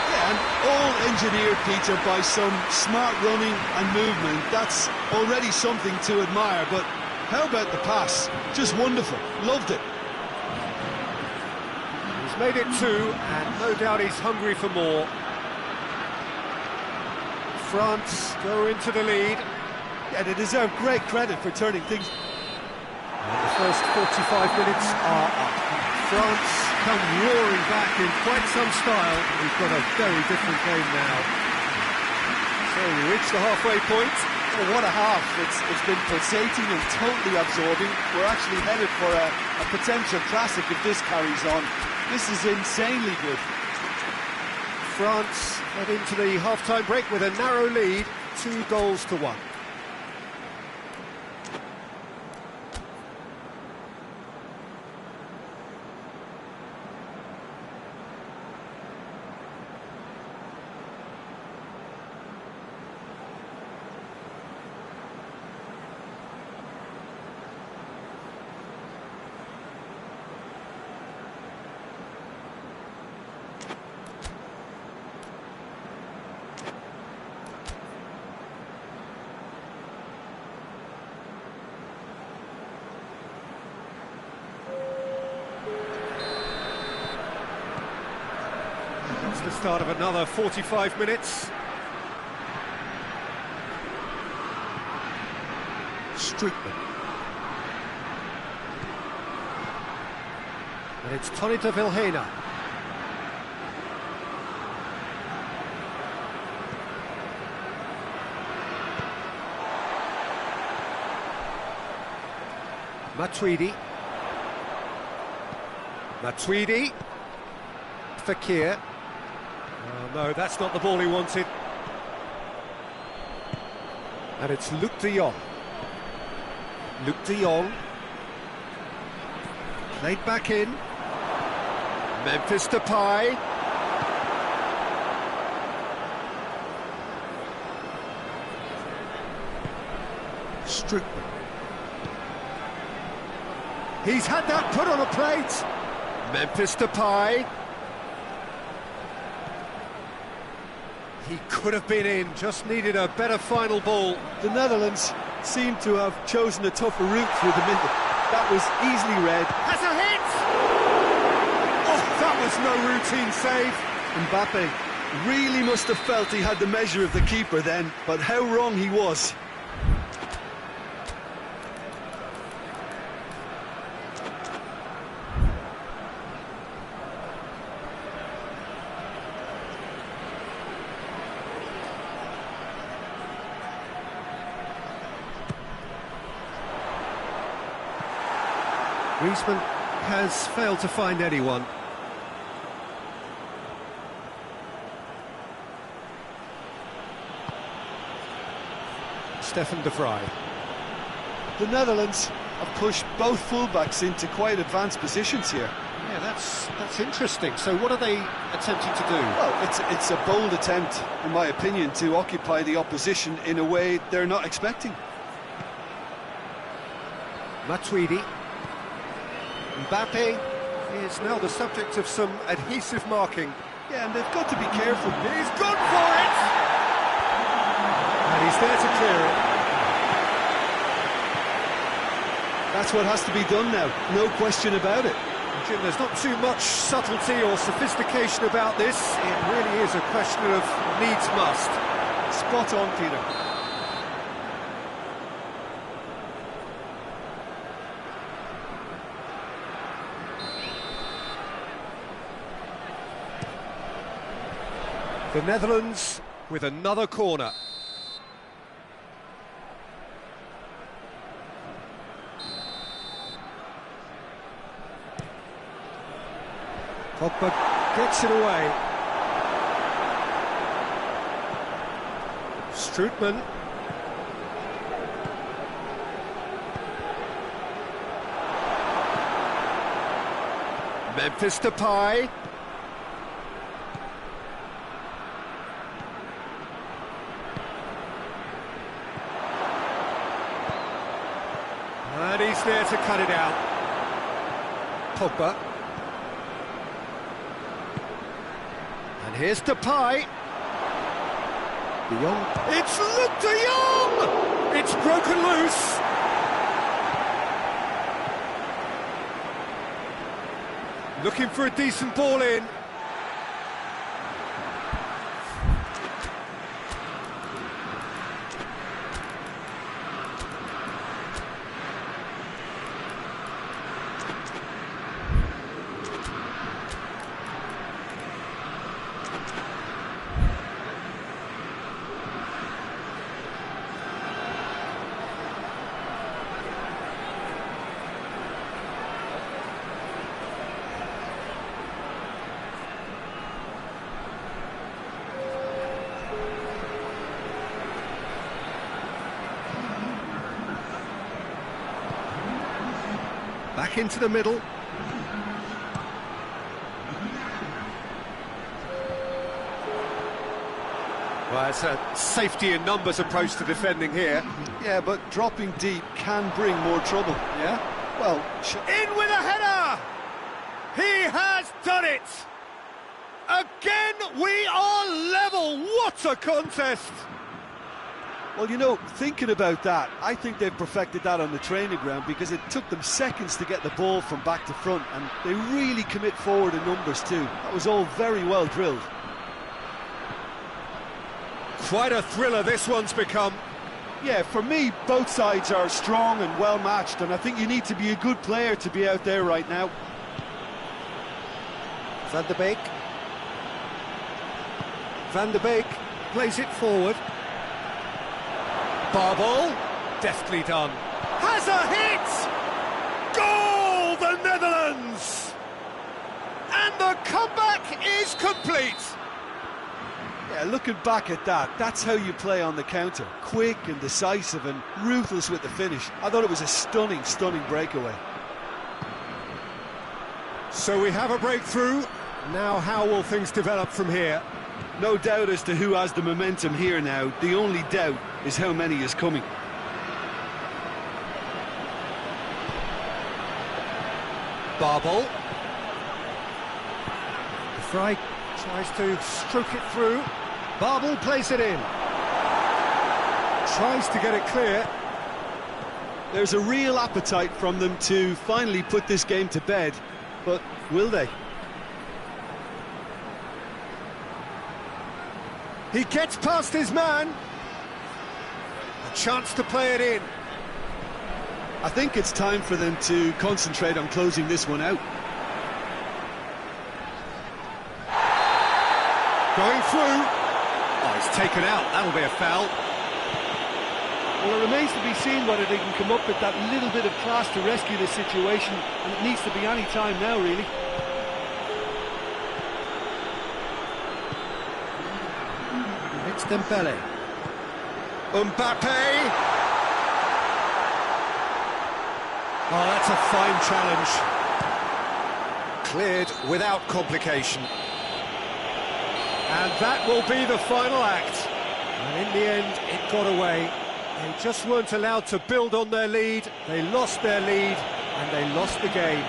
Yeah, and all engineered, Peter, by some smart running and movement. That's already something to admire, but how about the pass? Just wonderful. Loved it. He's made it two, and no doubt he's hungry for more. France go into the lead. Yeah, they deserve great credit for turning things. And the first 45 minutes are up. France come roaring back in quite some style. We've got a very different game now. So we reach the halfway point. Oh, what a half. It's been pulsating and totally absorbing. We're actually headed for a potential classic if this carries on. This is insanely good. France head into the half-time break with a narrow lead, 2-1. That's the start of another 45 minutes. Strickman. And it's Tony de Vilhena. Matuidi. Matuidi. Fekir. Oh, no, that's not the ball he wanted. And it's Luke de Jong. Luke de Jong. Played back in. Memphis Depay. Strickman. He's had that put on a plate. Memphis Depay. He could have been in, just needed a better final ball. The Netherlands seem to have chosen a tougher route through the middle. That was easily read. Has a hit! Oh, that was no routine save. Mbappe really must have felt he had the measure of the keeper then, but how wrong he was. Griezmann has failed to find anyone. Stefan de Vrij. The Netherlands have pushed both fullbacks into quite advanced positions here. Yeah, that's interesting. So what are they attempting to do? Well, it's a bold attempt, in my opinion, to occupy the opposition in a way they're not expecting. Matuidi. Mbappe is now the subject of some adhesive marking. Yeah, and they've got to be careful. He's gone for it! And he's there to clear it. That's what has to be done now, no question about it. Jim, there's not too much subtlety or sophistication about this. It really is a question of needs must. Spot on, Peter. The Netherlands with another corner. Pogba gets it away. Strootman. Memphis Depay. And he's there to cut it out. Pogba. And here's Depay. De Jong. It's Luke De Jong! It's broken loose. Looking for a decent ball in. Back into the middle. Well, it's a safety in numbers approach to defending here. Yeah, but dropping deep can bring more trouble. Yeah? Well, in with a header! He has done it! Again, we are level! What a contest! well, you know, thinking about that, I think they've perfected that on the training ground because it took them seconds to get the ball from back to front, and they really commit forward in numbers too. That was all very well drilled. Quite a thriller this one's become. Yeah, for me, both sides are strong and well matched, and I think you need to be a good player to be out there right now. Van der Beek. Van der Beek plays it forward. Barbel, deftly done. Has a hit! Goal, the Netherlands! And the comeback is complete. Yeah, looking back at that, that's how you play on the counter. Quick and decisive and ruthless with the finish. I thought it was a stunning, stunning breakaway. So we have a breakthrough. Now how will things develop from here? No doubt as to who has the momentum here now. The only doubt is how many is coming. Barbel. Fry tries to stroke it through. Barbel plays it in. Tries to get it clear. There's a real appetite from them to finally put this game to bed, but will they? He gets past his man. A chance to play it in. I think it's time for them to concentrate on closing this one out. Going through. Oh, he's taken out. That'll be a foul. Well, it remains to be seen whether they can come up with that little bit of class to rescue this situation, and it needs to be any time now, really. It's Dembele. Mbappe! Oh, that's a fine challenge. Cleared without complication. And that will be the final act. And in the end, it got away. They just weren't allowed to build on their lead. They lost their lead, and they lost the game.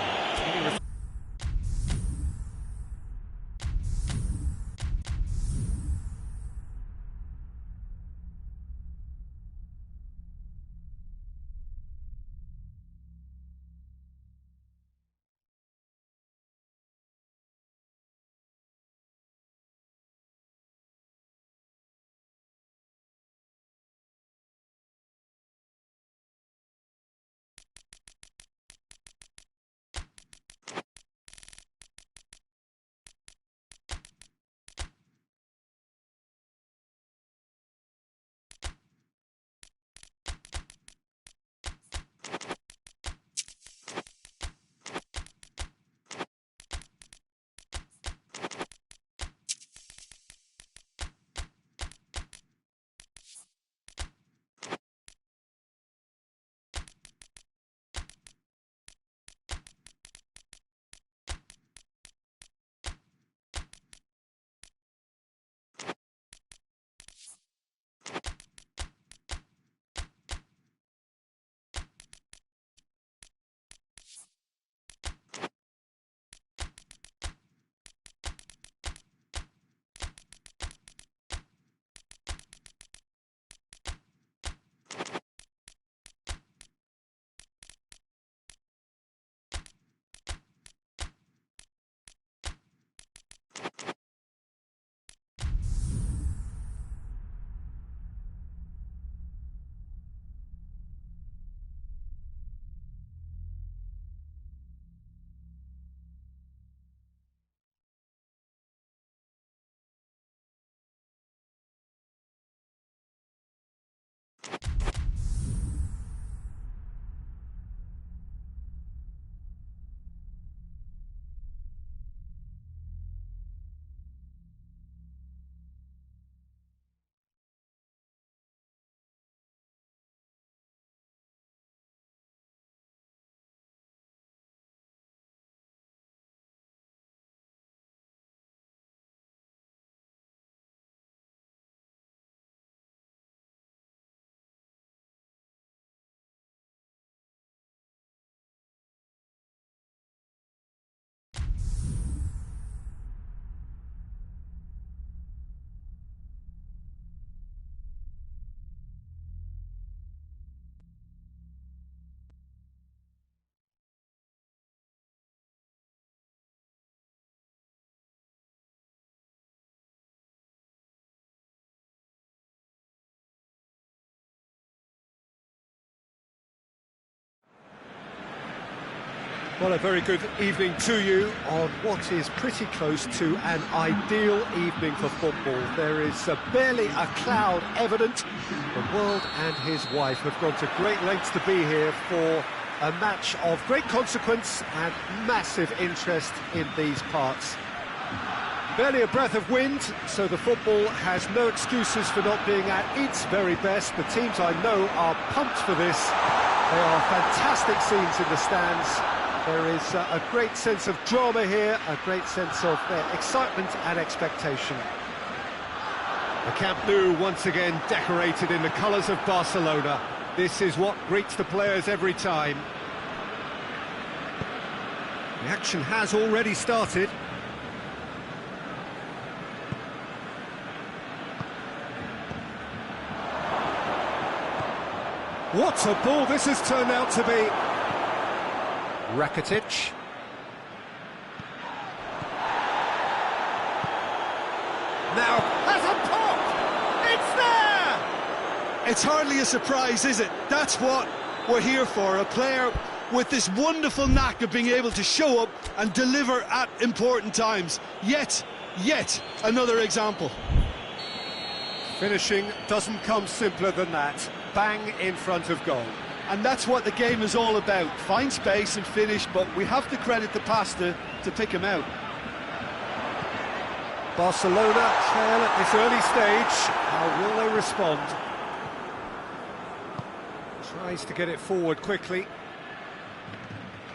Well, a very good evening to you on what is pretty close to an ideal evening for football. There is barely a cloud evident. The world and his wife have gone to great lengths to be here for a match of great consequence and massive interest in these parts. Barely a breath of wind, so the football has no excuses for not being at its very best. The teams I know are pumped for this. They are fantastic scenes in the stands. There is a great sense of drama here, a great sense of excitement and expectation. The Camp Nou once again decorated in the colours of Barcelona. This is what greets the players every time. The action has already started. What a ball this has turned out to be. Rakitic. Now has a pop! It's there! It's hardly a surprise, is it? That's what we're here for, a player with this wonderful knack of being able to show up and deliver at important times. Yet another example. Finishing doesn't come simpler than that. bang in front of goal. And that's what the game is all about. Find space and finish, but we have to credit the pass to pick him out. Barcelona trail at this early stage. How will they respond? Tries to get it forward quickly.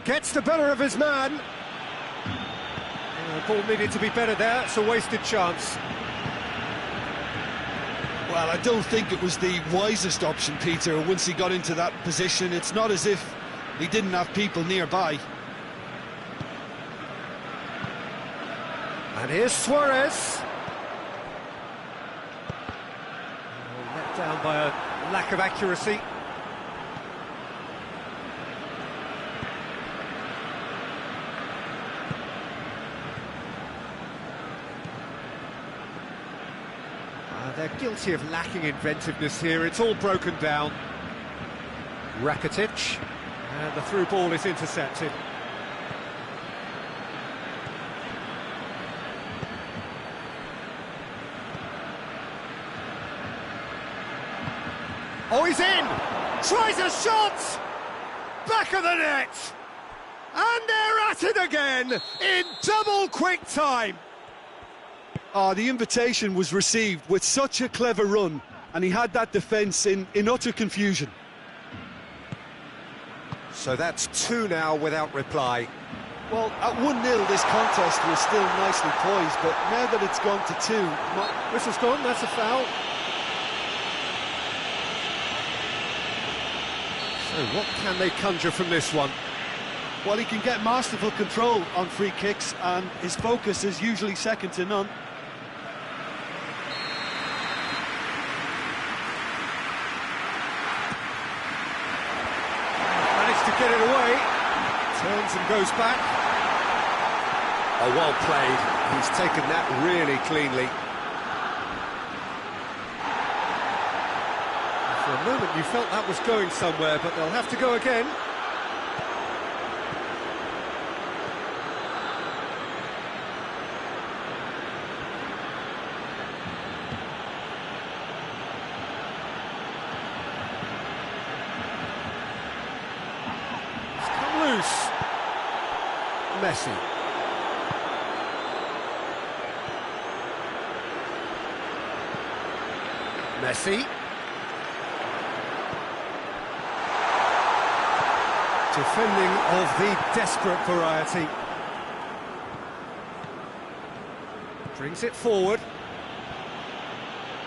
Gets the better of his man. The ball needed to be better there. It's a wasted chance. Well, I don't think it was the wisest option, Peter, once he got into that position. It's not as if he didn't have people nearby. And here's Suarez. Let down by a lack of accuracy. They're guilty of lacking inventiveness here. It's all broken down. Rakitic. And the through ball is intercepted. Oh, he's in! Tries a shot! Back of the net! And they're at it again in double quick time! Oh, the invitation was received with such a clever run, and he had that defence in utter confusion. So that's 2 now without reply. Well, at 1-0 this contest was still nicely poised, but now that it's gone to 2... Whistle's gone, that's a foul. So what can they conjure from this one? Well, he can get masterful control on free kicks, and his focus is usually second to none. Managed to get it away. Turns and goes back. Oh, well played. He's taken that really cleanly. For a moment you felt that was going somewhere, but they'll have to go again. It's come loose. Messi. Messi. Defending of the desperate variety. Brings it forward.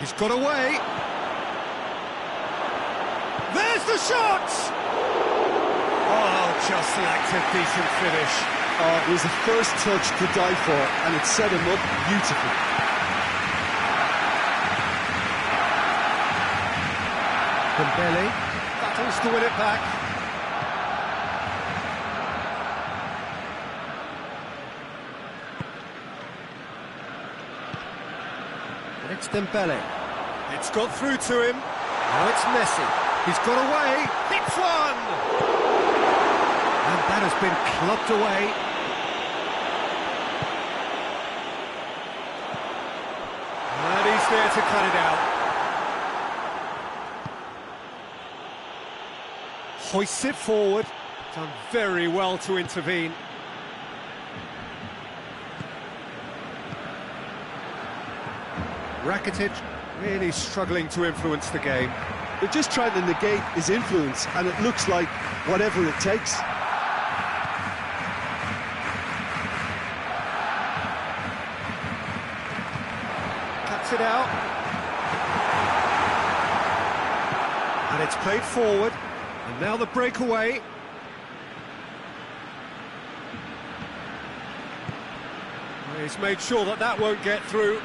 He's got away. There's the shot! Oh, just lacked a decent finish. Oh, it was the first touch to die for, and it set him up beautifully. Dembele battles to win it back. And it's Dembele. It's got through to him. Now it's Messi. He's got away. Hits one! And that has been clubbed away. And he's there to cut it out. Hoists it forward. Done very well to intervene. Rakitic really struggling to influence the game. They're just trying to negate his influence, and it looks like whatever it takes. Cuts it out. And it's played forward. And now the breakaway. He's made sure that that won't get through.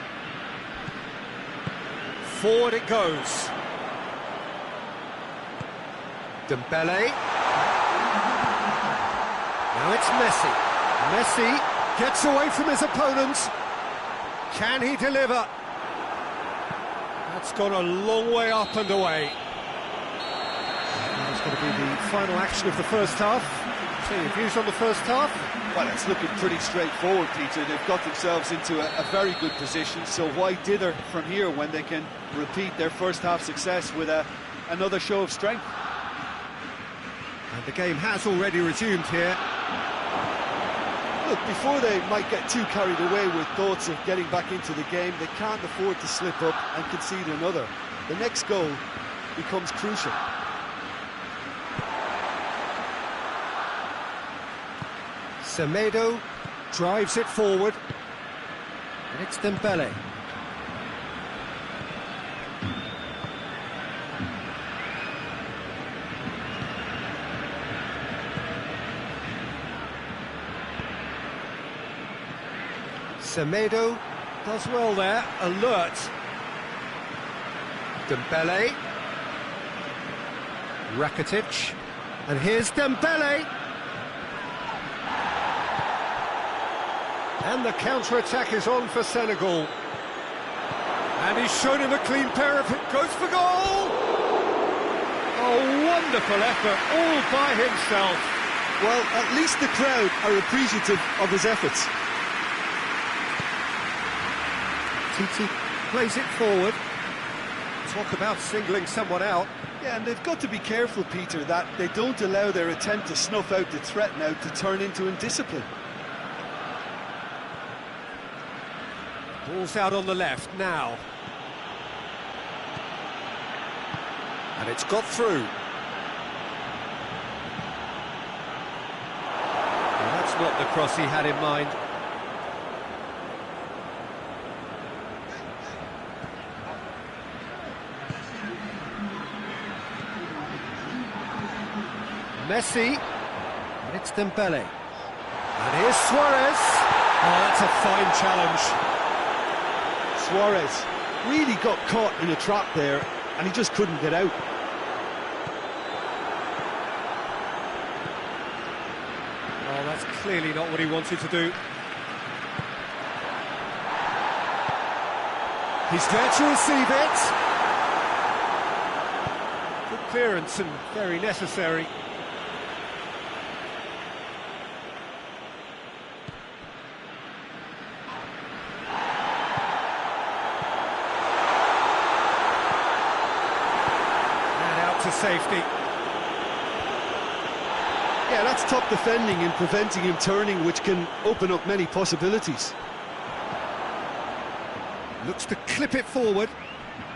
Forward it goes. Dembele. Now it's Messi. Messi gets away from his opponents. Can he deliver? That's gone a long way up and away. That's going to be the final action of the first half. So your views on the first half? Well, it's looking pretty straightforward, Peter. They've got themselves into a very good position, so why dither from here when they can repeat their first half success with a another show of strength. And the game has already resumed here. Look, before they might get too carried away with thoughts of getting back into the game, they can't afford to slip up and concede another. The next goal becomes crucial. Semedo drives it forward. And it's Dembele. Semedo does well there, alert. Dembele. Rakitic. And here's Dembele. And the counter-attack is on for Senegal. And he's shown him a clean pair of... Goes for goal! A wonderful effort, all by himself. Well, at least the crowd are appreciative of his efforts. Titi plays it forward. Talk about singling someone out. Yeah, and they've got to be careful, Peter, that they don't allow their attempt to snuff out the threat now to turn into indiscipline. Ball's out on the left now. And it's got through. Well, that's not the cross he had in mind. Messi. And it's Dembele. And here's Suarez. Oh, that's a fine challenge. Suarez really got caught in a trap there, and he just couldn't get out. Oh, that's clearly not what he wanted to do. He's there to receive it. Good clearance and very necessary. To safety. Yeah, that's top defending and preventing him turning, which can open up many possibilities. Looks to clip it forward,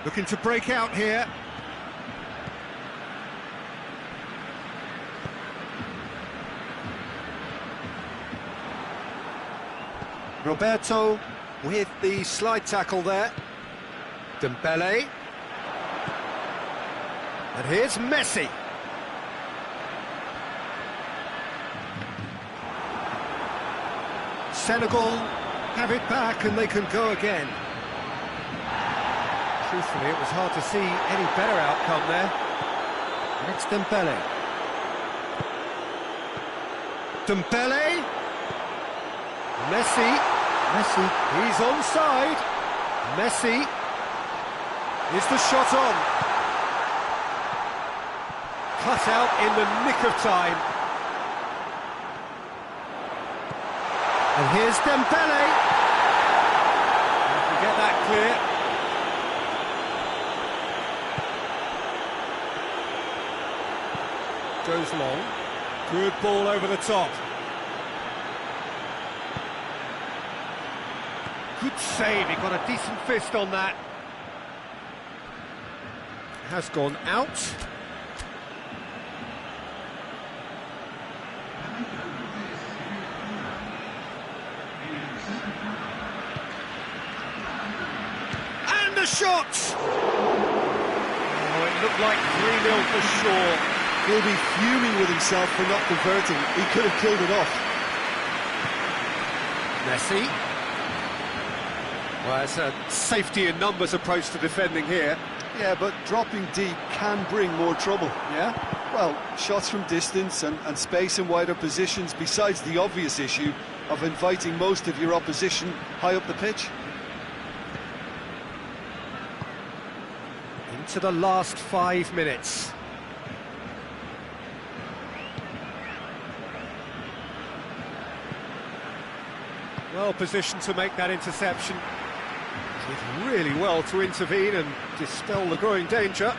looking to break out here. Roberto with the slide tackle there. Dembele. And here's Messi. Senegal have it back and they can go again. Truthfully, it was hard to see any better outcome there. And it's Dembele. Dembele. Messi. He's onside. Messi. Is the shot on? Cut out in the nick of time. And here's Dembele. Can get that clear. Goes long. Good ball over the top. Good save, he got a decent fist on that. Has gone out. And the shot! Oh, it looked like 3-0 for sure. He'll be fuming with himself for not converting. He could have killed it off. Messi. Well, it's a safety in numbers approach to defending here. Yeah, but dropping deep can bring more trouble. Yeah? Well, shots from distance and space in wider positions, besides the obvious issue of inviting most of your opposition high up the pitch. Into the last 5 minutes. Well positioned to make that interception. Did really well to intervene and dispel the growing danger.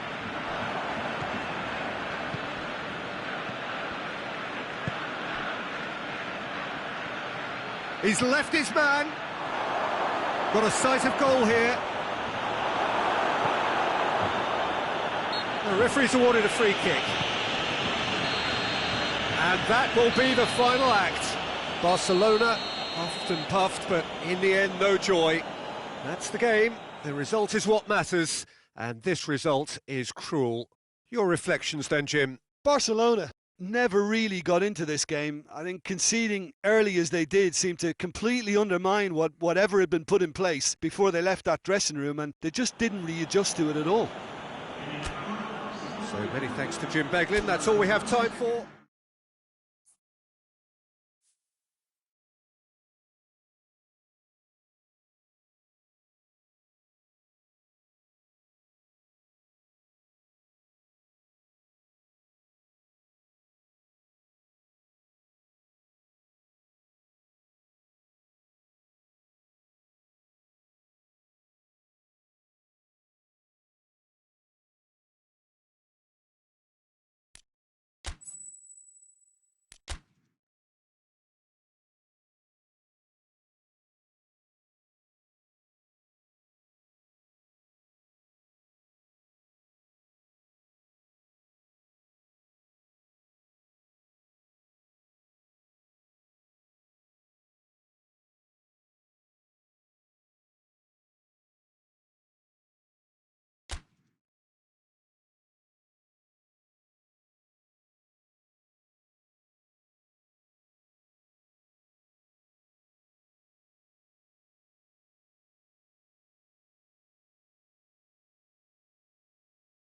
He's left his man. Got a sight of goal here. The referee's awarded a free kick. And that will be the final act. Barcelona, puffed and puffed, but in the end, no joy. That's the game. The result is what matters, and this result is cruel. Your reflections then, Jim? Barcelona never really got into this game. I think conceding early as they did seemed to completely undermine whatever had been put in place before they left that dressing room, and they just didn't readjust to it at all. So many thanks to Jim Beglin. That's all we have time for.